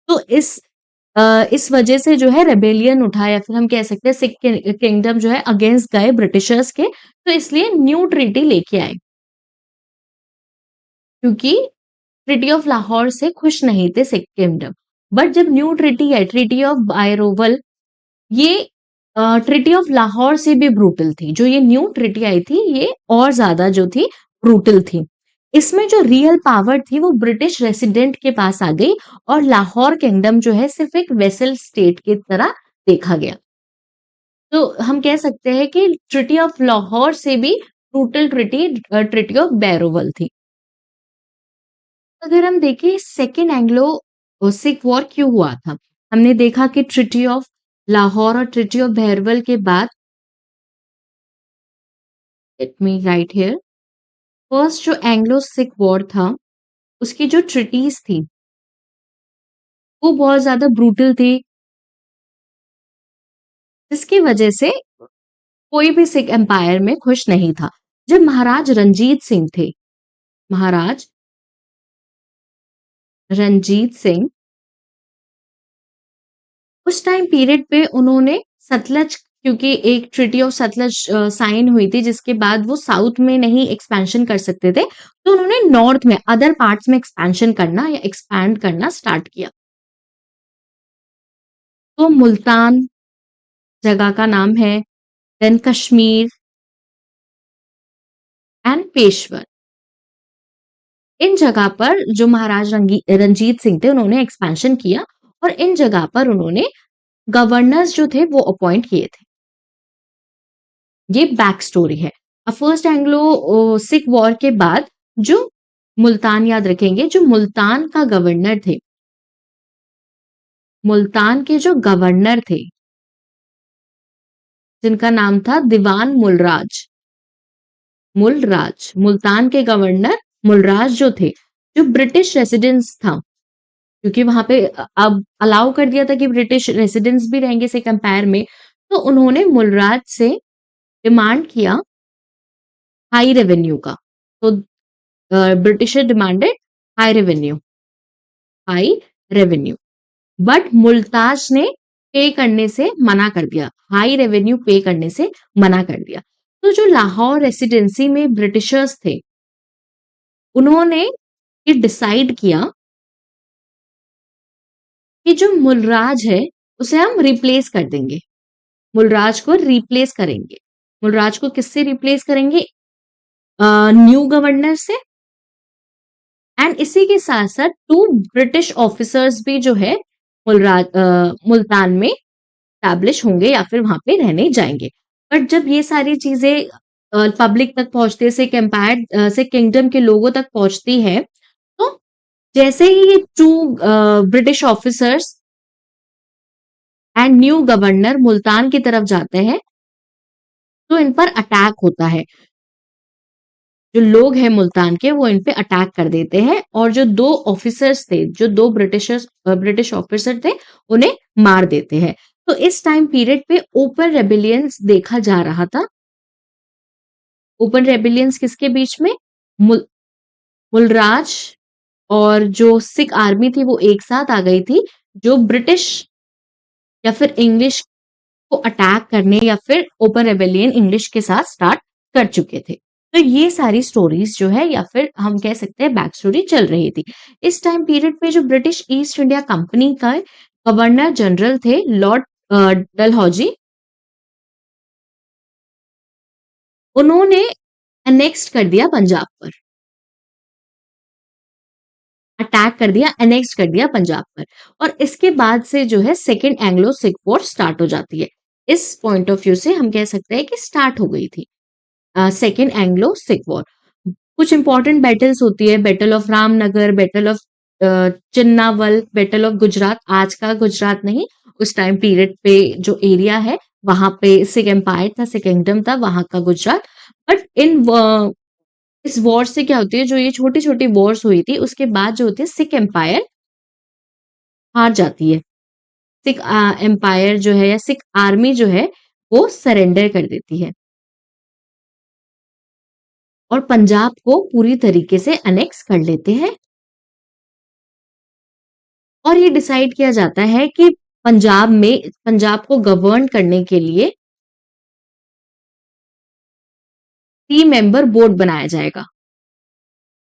तो इस वजह से जो है रेबेलियन उठा या फिर हम कह सकते हैं सिख किंगडम जो है अगेंस्ट गए ब्रिटिशर्स के, तो इसलिए न्यू ट्रीटी लेके आए, क्योंकि ट्रीटी ऑफ लाहौर से खुश नहीं थे सिख किंगडम। बट जब न्यू ट्रीटी है, ट्रीटी ऑफ बायरोवल, ये ट्रीटी ऑफ लाहौर से भी ब्रूटल थी। जो ये न्यू ट्रीटी आई थी ये और ज्यादा जो थी ब्रूटल थी। इसमें जो रियल पावर थी वो ब्रिटिश रेसिडेंट के पास आ गई और लाहौर किंगडम जो है सिर्फ एक वेसल स्टेट की तरह देखा गया। तो हम कह सकते हैं कि ट्रीटी ऑफ लाहौर से भी ब्रूटल ट्रीटी ट्रीटी ऑफ बैरोवल थी। अगर हम देखें सेकेंड एंग्लो सिख वॉर क्यों हुआ था, हमने देखा कि ट्रीटी ऑफ लाहौर और ट्रीटी ऑफ बैरवल के बाद, let me right here, first जो एंग्लो सिख वॉर था उसकी जो ट्रिटीज थी वो बहुत ज्यादा ब्रूटल थी, जिसकी वजह से कोई भी सिख एम्पायर में खुश नहीं था। जब महाराज रंजीत सिंह थे, महाराज रंजीत सिंह उस टाइम पीरियड पे उन्होंने सतलज, क्योंकि एक ट्रिटी ऑफ सतलज साइन हुई थी जिसके बाद वो साउथ में नहीं एक्सपेंशन कर सकते थे, तो उन्होंने नॉर्थ में अदर पार्ट्स में एक्सपेंशन करना या एक्सपैंड करना स्टार्ट किया। तो मुल्तान, जगह का नाम है, देन कश्मीर एंड पेशवर। इन जगह पर जो महाराज रंजीत सिंह थे उन्होंने एक्सपेंशन किया और इन जगह पर उन्होंने गवर्नर्स जो थे वो अपॉइंट किए थे। ये बैक स्टोरी है। अब फर्स्ट एंग्लो सिख वॉर के बाद जो मुल्तान, याद रखेंगे, जो मुल्तान का गवर्नर थे, मुल्तान के जो गवर्नर थे जिनका नाम था दीवान मुलराज, मुलराज, मुल्तान के गवर्नर मुलराज जो थे, जो ब्रिटिश रेसिडेंस था, क्योंकि वहां पे अब अलाउ कर दिया था कि ब्रिटिश रेसिडेंस भी रहेंगे सिख एम्पायर में, तो उन्होंने मुलराज से डिमांड किया हाई रेवेन्यू का। तो Britisher demanded high revenue, high revenue, but Multaj ने पे करने से मना कर दिया, हाई रेवेन्यू पे करने से मना कर दिया। तो जो लाहौर रेसिडेंसी में ब्रिटिशर्स थे उन्होंने ये डिसाइड किया कि जो मुलराज है उसे हम रिप्लेस कर देंगे, मुलराज को रिप्लेस करेंगे। मुलराज को किससे रिप्लेस करेंगे? न्यू गवर्नर से। एंड इसी के साथ साथ 2 ब्रिटिश ऑफिसर्स भी जो है मुल्तान में एस्टैब्लिश होंगे या फिर वहां पे रहने जाएंगे। बट जब ये सारी चीजें पब्लिक तक पहुंचती है, सिख एम्पायर, सिख किंगडम के लोगों तक पहुंचती है, तो जैसे ही ये 2 British officers and new governor Multan की तरफ जाते हैं तो इन पर अटैक होता है। जो लोग हैं मुल्तान के वो इन पे अटैक कर देते हैं और जो 2 ऑफिसर्स थे, जो 2 ब्रिटिश ऑफिसर थे, उन्हें मार देते हैं। तो इस टाइम पीरियड पे ओपन रेबिलियंस देखा जा रहा था। ओपन रेबिलियंस किसके बीच में? मुल, मुलराज और जो सिख आर्मी थी वो एक साथ आ गई थी, जो ब्रिटिश या फिर इंग्लिश को अटैक करने या फिर ओपन रेबेलियन इंग्लिश के साथ स्टार्ट कर चुके थे। तो ये सारी स्टोरीज जो है या फिर हम कह सकते हैं बैक स्टोरी चल रही थी। इस टाइम पीरियड पे जो ब्रिटिश ईस्ट इंडिया कंपनी का गवर्नर जनरल थे लॉर्ड डलहौजी, उन्होंने अनेक्स्ट कर दिया पंजाब पर, अटैक कर दिया, एनेक्स कर दिया पंजाब पर। और इसके बाद से जो है second Anglo Sikh war start हो जाती है। इस पॉइंट ऑफ व्यू से हम कह सकते हैं कि स्टार्ट हो गई थी सेकेंड एंग्लो सिख वॉर। कुछ इंपॉर्टेंट बैटल्स होती है, battle of Ramnagar, battle of Chinnawal, battle of Gujarat, आज का गुजरात नहीं, उस टाइम पीरियड पे जो एरिया है वहां पे सिख एम्पायर था, सिख किंगडम था, वहां का गुजरात। बट इस वॉर से क्या होती है, जो ये छोटी छोटी वॉर्स हुई थी उसके बाद जो होती है सिख एम्पायर हार जाती है। सिख एम्पायर जो है या सिख आर्मी जो है वो सरेंडर कर देती है और पंजाब को पूरी तरीके से अनेक्स कर लेते हैं। और ये डिसाइड किया जाता है कि पंजाब को गवर्न करने के लिए 3 मेंबर बोर्ड बनाया जाएगा,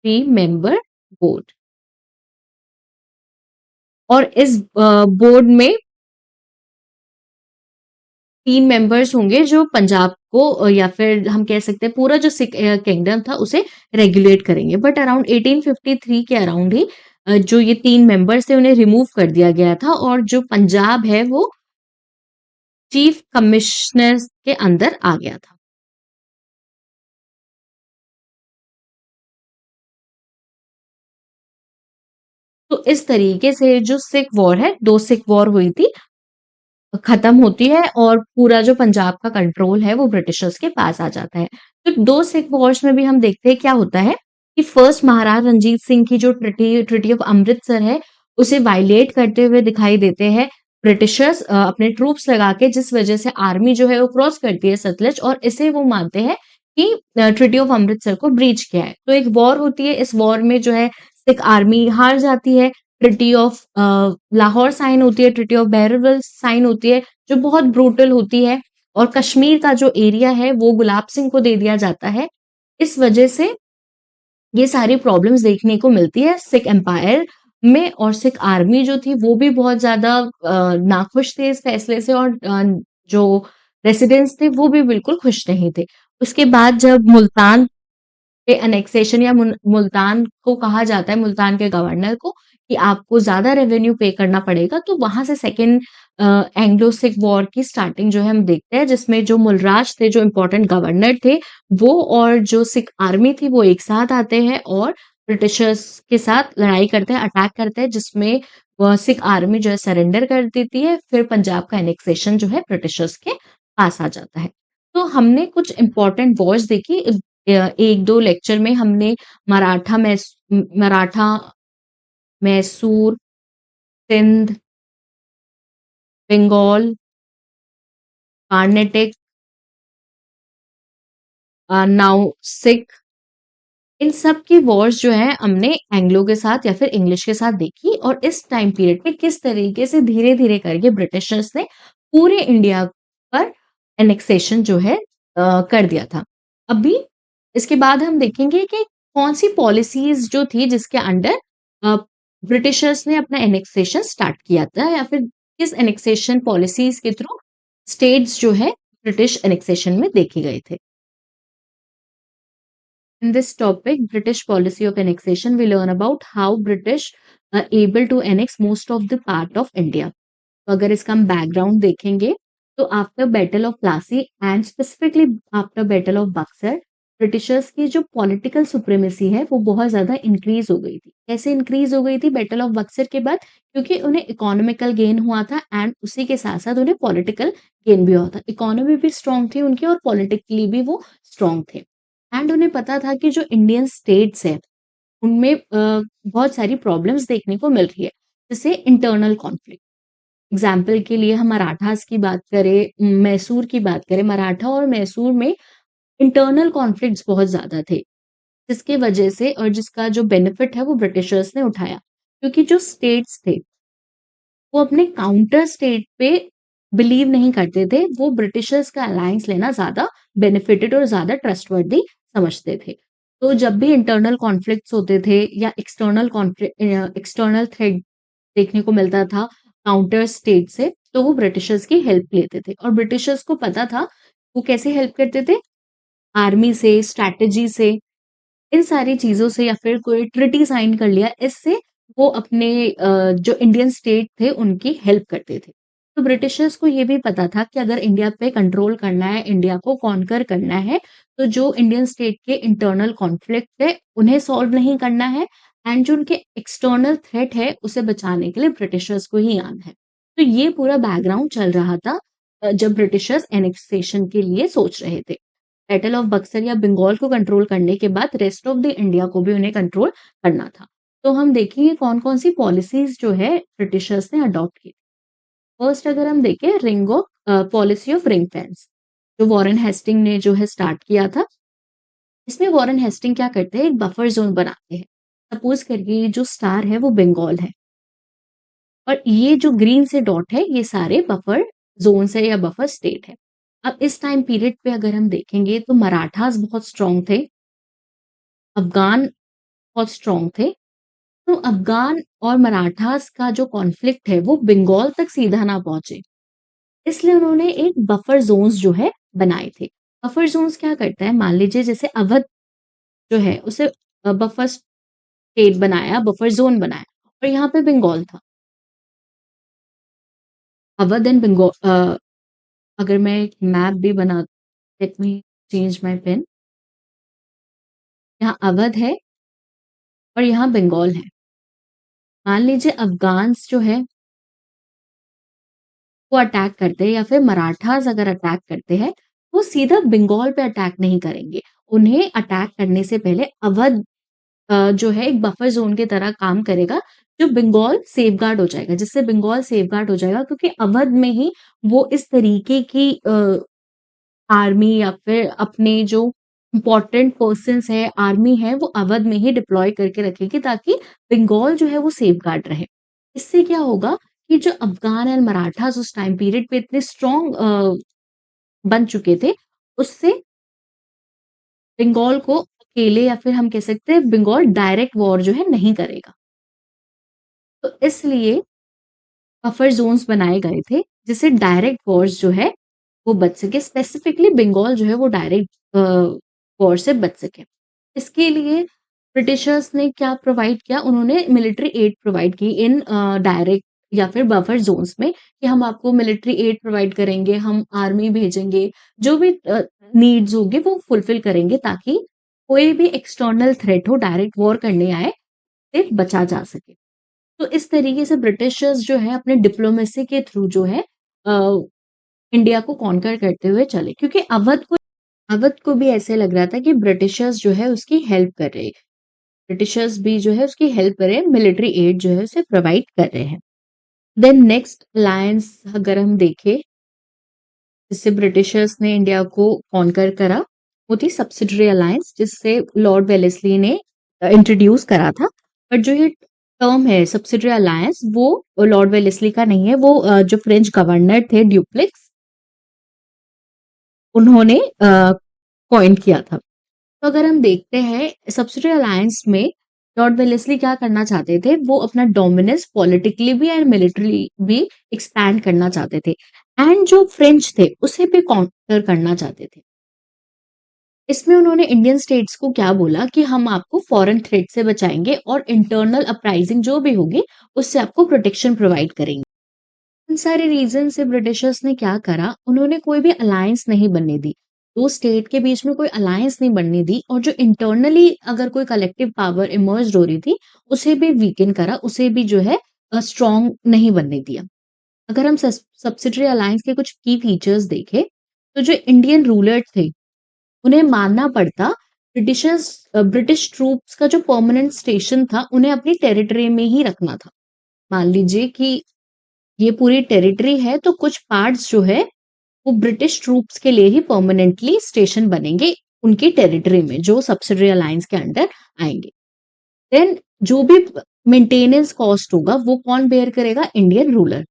3 मेंबर बोर्ड। और इस बोर्ड में 3 मेंबर्स होंगे जो पंजाब को या फिर हम कह सकते हैं पूरा जो सिख किंगडम था उसे रेगुलेट करेंगे। बट अराउंड 1853 के अराउंड ही जो ये 3 मेंबर्स थे उन्हें रिमूव कर दिया गया था और जो पंजाब है वो चीफ कमिश्नर के अंदर आ गया था। तो इस तरीके से जो सिख वॉर है, 2 सिख वॉर हुई थी, खत्म होती है और पूरा जो पंजाब का कंट्रोल है वो ब्रिटिशर्स के पास आ जाता है। तो 2 सिख वॉर्स में भी हम देखते हैं क्या होता है कि फर्स्ट महाराज रंजीत सिंह की जो ट्रिटी ऑफ अमृतसर है उसे वायलेट करते हुए दिखाई देते हैं ब्रिटिशर्स अपने ट्रूप्स लगा के, जिस वजह से आर्मी जो है वो क्रॉस करती है सतलज और इसे वो मानते हैं कि ट्रिटी ऑफ अमृतसर को ब्रीच किया है। तो एक वॉर होती है, इस वॉर में जो है सिख आर्मी हार जाती है। ट्रिटी ऑफ लाहौर साइन होती है, ट्रिटी ऑफ बहरवल साइन होती है जो बहुत ब्रूटल होती है और कश्मीर का जो एरिया है वो गुलाब सिंह को दे दिया जाता है। इस वजह से ये सारी प्रॉब्लम्स देखने को मिलती है सिख एम्पायर में और सिख आर्मी जो थी वो भी बहुत ज्यादा नाखुश थे इस फैसले से और जो रेसिडेंट्स थे वो भी बिल्कुल खुश नहीं थे। उसके बाद जब मुल्तान पे एनेक्सेशन या मुल्तान को कहा जाता है, मुल्तान के गवर्नर को कि आपको ज्यादा रेवेन्यू पे करना पड़ेगा, तो वहां से सेकेंड एंग्लो सिख वॉर की स्टार्टिंग जो है हम देखते हैं, जिसमें जो मुलराज थे, जो इम्पोर्टेंट गवर्नर थे, वो और जो सिख आर्मी थी वो एक साथ आते हैं और ब्रिटिशर्स के साथ लड़ाई करते हैं, अटैक करते हैं, जिसमें वह सिख आर्मी जो है सरेंडर कर देती है। फिर पंजाब का एनेक्सेशन जो है ब्रिटिशर्स के पास आ जाता है। तो हमने कुछ इंपॉर्टेंट वॉर्स देखी। एक दो लेक्चर में हमने मराठा, मैसूर, सिंध, बंगाल, कार्नेटिक, नाउ सिख, इन सब की वॉर्स जो है हमने एंग्लो के साथ या फिर इंग्लिश के साथ देखी, और इस टाइम पीरियड पे किस तरीके से धीरे धीरे करके ब्रिटिशर्स ने पूरे इंडिया पर एनेक्सेशन जो है कर दिया था। अभी इसके बाद हम देखेंगे कि कौन सी पॉलिसीज जो थी जिसके अंडर ब्रिटिशर्स ने अपना एनेक्सेशन स्टार्ट किया था, या फिर किस एनेक्सेशन पॉलिसीज के थ्रू स्टेट्स जो है ब्रिटिश एनेक्सेशन में देखे गए थे। In this topic, British policy of annexation, we learn about how British are able to annex most of the part of India. तो अगर इसका हम बैकग्राउंड देखेंगे, तो after battle of Plassey and specifically after battle of Buxar, Britishers की जो political supremacy है वो बहुत ज्यादा इंक्रीज हो गई थी। कैसे इंक्रीज हो गई थी बैटल ऑफ बक्सर के बाद? क्योंकि उन्हें इकोनॉमिकल गेन हुआ था एंड उसी के साथ साथ उन्हें पॉलिटिकल गेन भी हुआ था। इकोनॉमी भी स्ट्रांग थी उनकी और पॉलिटिकली भी वो स्ट्रांग थे। एंड उन्हें पता था कि जो इंडियन स्टेट्स है उनमें बहुत सारी प्रॉब्लम्स देखने को मिल रही है, जैसे इंटरनल कॉन्फ्लिक्ट। एग्जाम्पल के लिए हम मराठास की बात करें, मैसूर की बात करें, मराठा और मैसूर में इंटरनल कॉन्फ्लिक्ट्स बहुत ज्यादा थे, जिसकी वजह से और जिसका जो बेनिफिट है वो ब्रिटिशर्स ने उठाया, क्योंकि जो स्टेट्स थे वो अपने काउंटर स्टेट पे बिलीव नहीं करते थे, वो ब्रिटिशर्स का अलायंस लेना ज्यादा बेनिफिटेड और ज्यादा ट्रस्टवर्दी समझते थे। तो जब भी इंटरनल कॉन्फ्लिक्ट्स होते थे या एक्सटर्नल कॉन्फ्लिक्ट, एक्सटर्नल थ्रेट देखने को मिलता था काउंटर स्टेट से, तो वो ब्रिटिशर्स की हेल्प लेते थे। और ब्रिटिशर्स को पता था वो कैसे हेल्प करते थे, आर्मी से, स्ट्रैटेजी से, इन सारी चीजों से, या फिर कोई ट्रिटी साइन कर लिया, इससे वो अपने जो इंडियन स्टेट थे उनकी हेल्प करते थे। तो ब्रिटिशर्स को ये भी पता था कि अगर इंडिया पे कंट्रोल करना है, इंडिया को कॉन्कर करना है, तो जो इंडियन स्टेट के इंटरनल कॉन्फ्लिक्ट है उन्हें सॉल्व नहीं करना है, एंड जो उनके एक्सटर्नल थ्रेट है उसे बचाने के लिए ब्रिटिशर्स को ही आना है। तो ये पूरा बैकग्राउंड चल रहा था जब ब्रिटिशर्स एनेक्सेशन के लिए सोच रहे थे। बैटल ऑफ बक्सर या बंगाल को कंट्रोल करने के बाद रेस्ट ऑफ द इंडिया को भी उन्हें कंट्रोल करना था। तो हम देखेंगे कौन कौन सी पॉलिसीज जो है ब्रिटिशर्स ने अडॉप्ट की। फर्स्ट अगर हम देखें, ring of policy of ring fence, जो वॉरेन हेस्टिंग ने जो है स्टार्ट किया था। इसमें वॉरेन हेस्टिंग क्या करते हैं, एक बफर जोन बनाते हैं। सपोज करिए ये जो स्टार है वो बंगाल है, और ये जो ग्रीन से डॉट है ये सारे बफर जोन्स है या बफर स्टेट है। अब इस टाइम पीरियड पे अगर हम देखेंगे तो मराठास बहुत स्ट्रांग थे, अफगान बहुत स्ट्रांग थे। तो अफगान और मराठास का जो कॉन्फ्लिक्ट है वो बंगाल तक सीधा ना पहुंचे, इसलिए उन्होंने एक बफर जोन्स जो है बनाए थे। बफर जोन्स क्या करता है, मान लीजिए जैसे अवध जो है उसे बफर स्टेट बनाया, बफर जोन बनाया, और यहाँ पे बंगाल था। अवध एंड बंगाल, अगर मैं एक मैप भी बना, let me change my pen, यहाँ अवध है और यहाँ बंगाल है। मान लीजिए अफगान्स जो है वो अटैक करते हैं, या फिर मराठास अगर अटैक करते हैं, वो सीधा बंगाल पे अटैक नहीं करेंगे। उन्हें अटैक करने से पहले अवध जो है एक बफर जोन की तरह काम करेगा, जो बंगाल सेफगार्ड हो जाएगा, जिससे बंगाल सेफगार्ड हो जाएगा, क्योंकि अवध में ही वो इस तरीके की आर्मी या फिर अपने जो इम्पोर्टेंट पर्सन्स है, आर्मी है, वो अवध में ही डिप्लॉय करके रखेगी, ताकि बंगाल जो है वो सेफगार्ड रहे। इससे क्या होगा कि जो अफगान एंड मराठास उस टाइम पीरियड पे इतने स्ट्रॉन्ग बन चुके थे, उससे बंगाल को अकेले, या फिर हम कह सकते हैं बंगाल डायरेक्ट वॉर जो है नहीं करेगा। तो इसलिए बफर जोन्स बनाए गए थे, जिससे डायरेक्ट वॉर्स जो है वो बच सके, स्पेसिफिकली बंगाल जो है वो डायरेक्ट वॉर से बच सके। इसके लिए ब्रिटिशर्स ने क्या प्रोवाइड किया, उन्होंने मिलिट्री एड प्रोवाइड की इन डायरेक्ट या फिर बफर जोन्स में, कि हम आपको मिलिट्री एड प्रोवाइड करेंगे, हम आर्मी भेजेंगे, जो भी नीड्स होगी वो फुलफिल करेंगे, ताकि कोई भी एक्सटर्नल थ्रेट हो डायरेक्ट वॉर करने आए से बचा जा सके। तो इस तरीके से ब्रिटिशर्स जो है अपने डिप्लोमेसी के थ्रू जो है इंडिया को कॉन्कर करते हुए चले, क्योंकि अवध को भी ऐसे लग रहा था कि ब्रिटिशर्स जो है उसकी हेल्प कर रहे हैं, ब्रिटिशर्स भी जो है उसकी हेल्प कर रहे हैं, मिलिट्री एड जो है उसे प्रोवाइड कर रहे हैं। देन नेक्स्ट अलायंस अगर हम देखें जिससे ब्रिटिशर्स ने इंडिया को कॉन्कर करा, वो थी सब्सिडरी अलायंस, जिससे लॉर्ड वेलेस्ली ने इंट्रोड्यूस करा था। बट जो ये टर्म है सब्सिडरी अलायंस, वो लॉर्ड वेलेस्ली का नहीं है, वो जो फ्रेंच गवर्नर थे ड्यूप्लेक्स, उन्होंने कॉइन किया था। तो अगर हम देखते हैं सब्सिडरी अलायंस में लॉर्ड वेलेस्ली क्या करना चाहते थे, वो अपना डोमिनेंस पॉलिटिकली भी एंड मिलिट्री भी एक्सपैंड करना चाहते थे, एंड जो फ्रेंच थे उसे भी काउंटर करना चाहते थे। इसमें उन्होंने इंडियन स्टेट्स को क्या बोला कि हम आपको फॉरेन थ्रेट से बचाएंगे और इंटरनल अपराइजिंग जो भी होगी उससे आपको प्रोटेक्शन प्रोवाइड करेंगे। इन सारे रीजन से ब्रिटिशर्स ने क्या करा, उन्होंने कोई भी अलायंस नहीं बनने दी, दो स्टेट के बीच में कोई अलायंस नहीं बनने दी, और जो इंटरनली अगर कोई कलेक्टिव पावर इमर्ज हो रही थी उसे भी वीकन करा, उसे भी जो है स्ट्रॉन्ग नहीं बनने दिया। अगर हम सब्सिडरी अलायंस के कुछ की फीचर्स देखें, तो जो इंडियन रूलर थे उन्हें मानना पड़ता ब्रिटिश ट्रूप्स का जो परमानेंट स्टेशन था उन्हें अपनी टेरिटरी में ही रखना था। मान लीजिए कि ये पूरी टेरिटरी है, तो कुछ पार्ट्स जो है वो ब्रिटिश ट्रूप्स के लिए ही परमानेंटली स्टेशन बनेंगे उनकी टेरिटरी में, जो सब्सिडरी अलायंस के अंडर आएंगे। देन जो भी मेंटेनेंस कॉस्ट होगा वो कौन बेयर करेगा, इंडियन रूलर।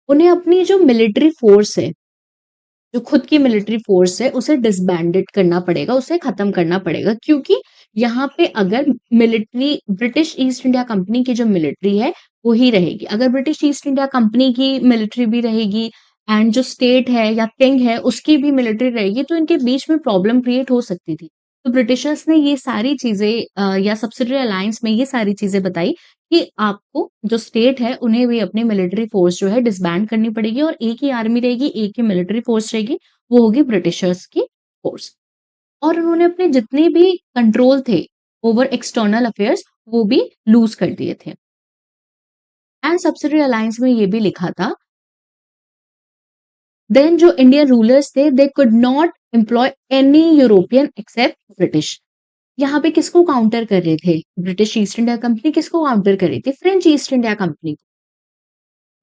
उन्हें अपनी जो मिलिट्री फोर्स है, जो खुद की मिलिट्री फोर्स है, उसे डिसबैंडेड करना पड़ेगा, उसे खत्म करना पड़ेगा, क्योंकि यहाँ पे अगर military British East India company की जो मिलिट्री है वो ही रहेगी, अगर ब्रिटिश ईस्ट इंडिया कंपनी की मिलिट्री भी रहेगी एंड जो स्टेट है या किंग है उसकी भी मिलिट्री रहेगी, तो इनके बीच में प्रॉब्लम क्रिएट हो सकती थी। तो ब्रिटिशर्स ने ये सारी चीजें या सब्सिडरी अलायंस में ये सारी चीजें बताई कि आपको जो स्टेट है उन्हें भी अपनी मिलिट्री फोर्स जो है डिसबैंड करनी पड़ेगी, और एक ही आर्मी रहेगी, एक ही मिलिट्री फोर्स रहेगी, वो होगी ब्रिटिशर्स की फोर्स। और उन्होंने अपने जितने भी कंट्रोल थे ओवर एक्सटर्नल अफेयर्स वो भी लूज कर दिए थे। एंड सब्सिडरी अलायंस में ये भी लिखा था, देन जो इंडियन रूलर्स थे they could not employ any European except British. यहाँ पे किसको काउंटर कर रहे थे, ब्रिटिश ईस्ट इंडिया कंपनी किसको काउंटर कर रही थी, French East India company.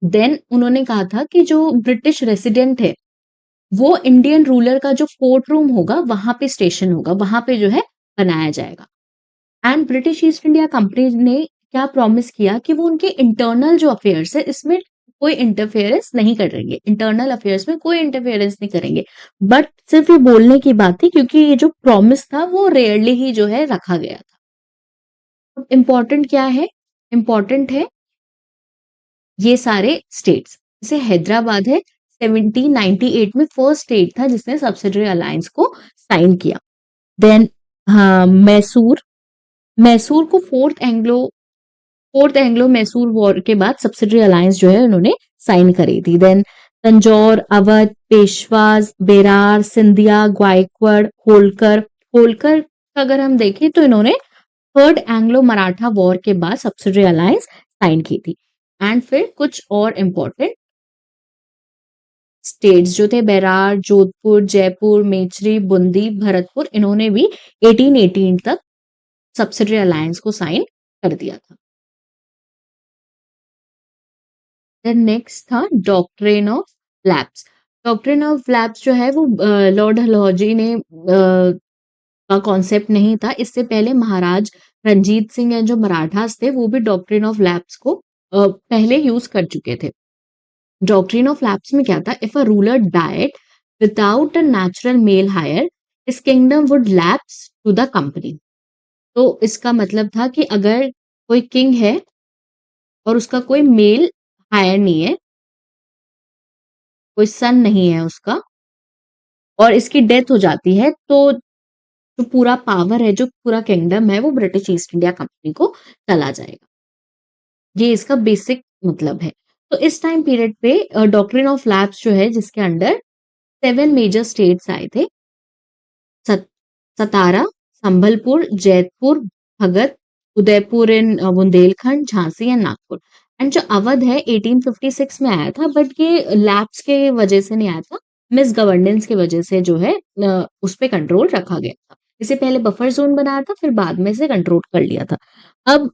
Then उन्होंने कहा था कि जो ब्रिटिश रेसिडेंट है वो इंडियन रूलर का जो कोर्ट रूम होगा वहां पे स्टेशन होगा, वहां पे जो है बनाया जाएगा। And British East India company ने क्या प्रॉमिस किया कि वो उनके इंटरनल जो अफेयर्स है इसमें कोई इंटरफेरेंस नहीं करेंगे, इंटरनल अफेयर्स में कोई इंटरफेरेंस नहीं करेंगे। बट सिर्फ ये बोलने की बात थी, क्योंकि ये जो प्रॉमिस था वो रेयरली ही जो है रखा गया था। इम्पोर्टेंट क्या है, इम्पोर्टेंट है ये सारे स्टेट्स, जैसे हैदराबाद है 1798 में फर्स्ट स्टेट था जिसने सब्सिडरी अलायंस को साइन किया। देन हाँ, मैसूर, मैसूर को फोर्थ एंग्लो मैसूर वॉर के बाद सब्सिडरी अलायंस जो है उन्होंने साइन करी थी। देन तंजौर, अवध, पेशवाज, बेरार, सिंधिया, गायकवाड़, होलकर, होलकर का अगर हम देखें तो इन्होंने थर्ड एंग्लो मराठा वॉर के बाद सब्सिडरी अलायंस साइन की थी। एंड फिर कुछ और इम्पोर्टेंट स्टेट्स जो थे, बेरार, जोधपुर, जयपुर, मेचरी, बूंदी, भरतपुर, इन्होंने भी 1818 तक सब्सिडरी अलायंस को साइन कर दिया था। देन नेक्स्ट था doctrine of lapse. Doctrine of lapse जो है वो लॉर्ड डलहौजी ने का कॉन्सेप्ट नहीं था, इससे पहले महाराज रंजीत सिंह हैं जो मराठास थे वो भी डॉक्ट्रिन ऑफ लैप्स को पहले यूज कर चुके थे। डॉक्ट्रिन ऑफ लैप्स में क्या था, if a ruler died without a natural male heir his kingdom would lapse to the company. तो इसका मतलब था कि अगर कोई किंग है और उसका कोई मेल हायर नहीं है, कोई सन नहीं है उसका, और इसकी डेथ हो जाती है, तो जो पूरा पावर है, जो पूरा किंगडम है, वो ब्रिटिश ईस्ट इंडिया कंपनी को चला जाएगा। ये इसका बेसिक मतलब है। तो इस टाइम पीरियड पे डॉक्ट्रिन ऑफ लैप्स जो है, जिसके अंडर 7 मेजर स्टेट्स आए थे। सत सतारा, संबलपुर, जयपुर, भगत, उदयपुर इन बुंदेलखंड, झांसी एंड नागपुर। एंड जो अवध है 1856 में आया था, बट ये लैप्स के वजह से नहीं आया था, मिस गवर्नेंस की वजह से जो है उस पे कंट्रोल रखा गया था। इससे पहले बफर जोन बनाया था, फिर बाद में से कंट्रोल कर लिया था। अब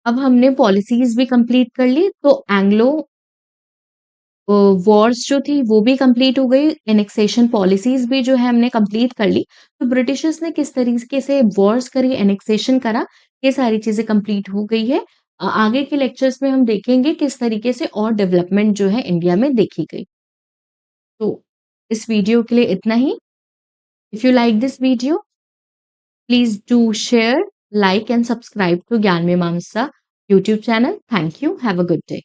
अब हमने पॉलिसीज भी कंप्लीट कर ली, तो एंग्लो वॉर्स जो थी वो भी कंप्लीट हो गई, एनेक्सेशन पॉलिसीज भी जो है हमने कंप्लीट कर ली। तो ब्रिटिशर्स ने किस तरीके से वॉर्स करी, एनेक्सेशन करा, ये सारी चीजें कंप्लीट हो गई है। आगे के लेक्चर्स में हम देखेंगे किस तरीके से और डेवलपमेंट जो है इंडिया में देखी गई। तो इस वीडियो के लिए इतना ही। If you like this video, please do share, like and subscribe to Gyan Mimansa YouTube channel. Thank you. Have a good day.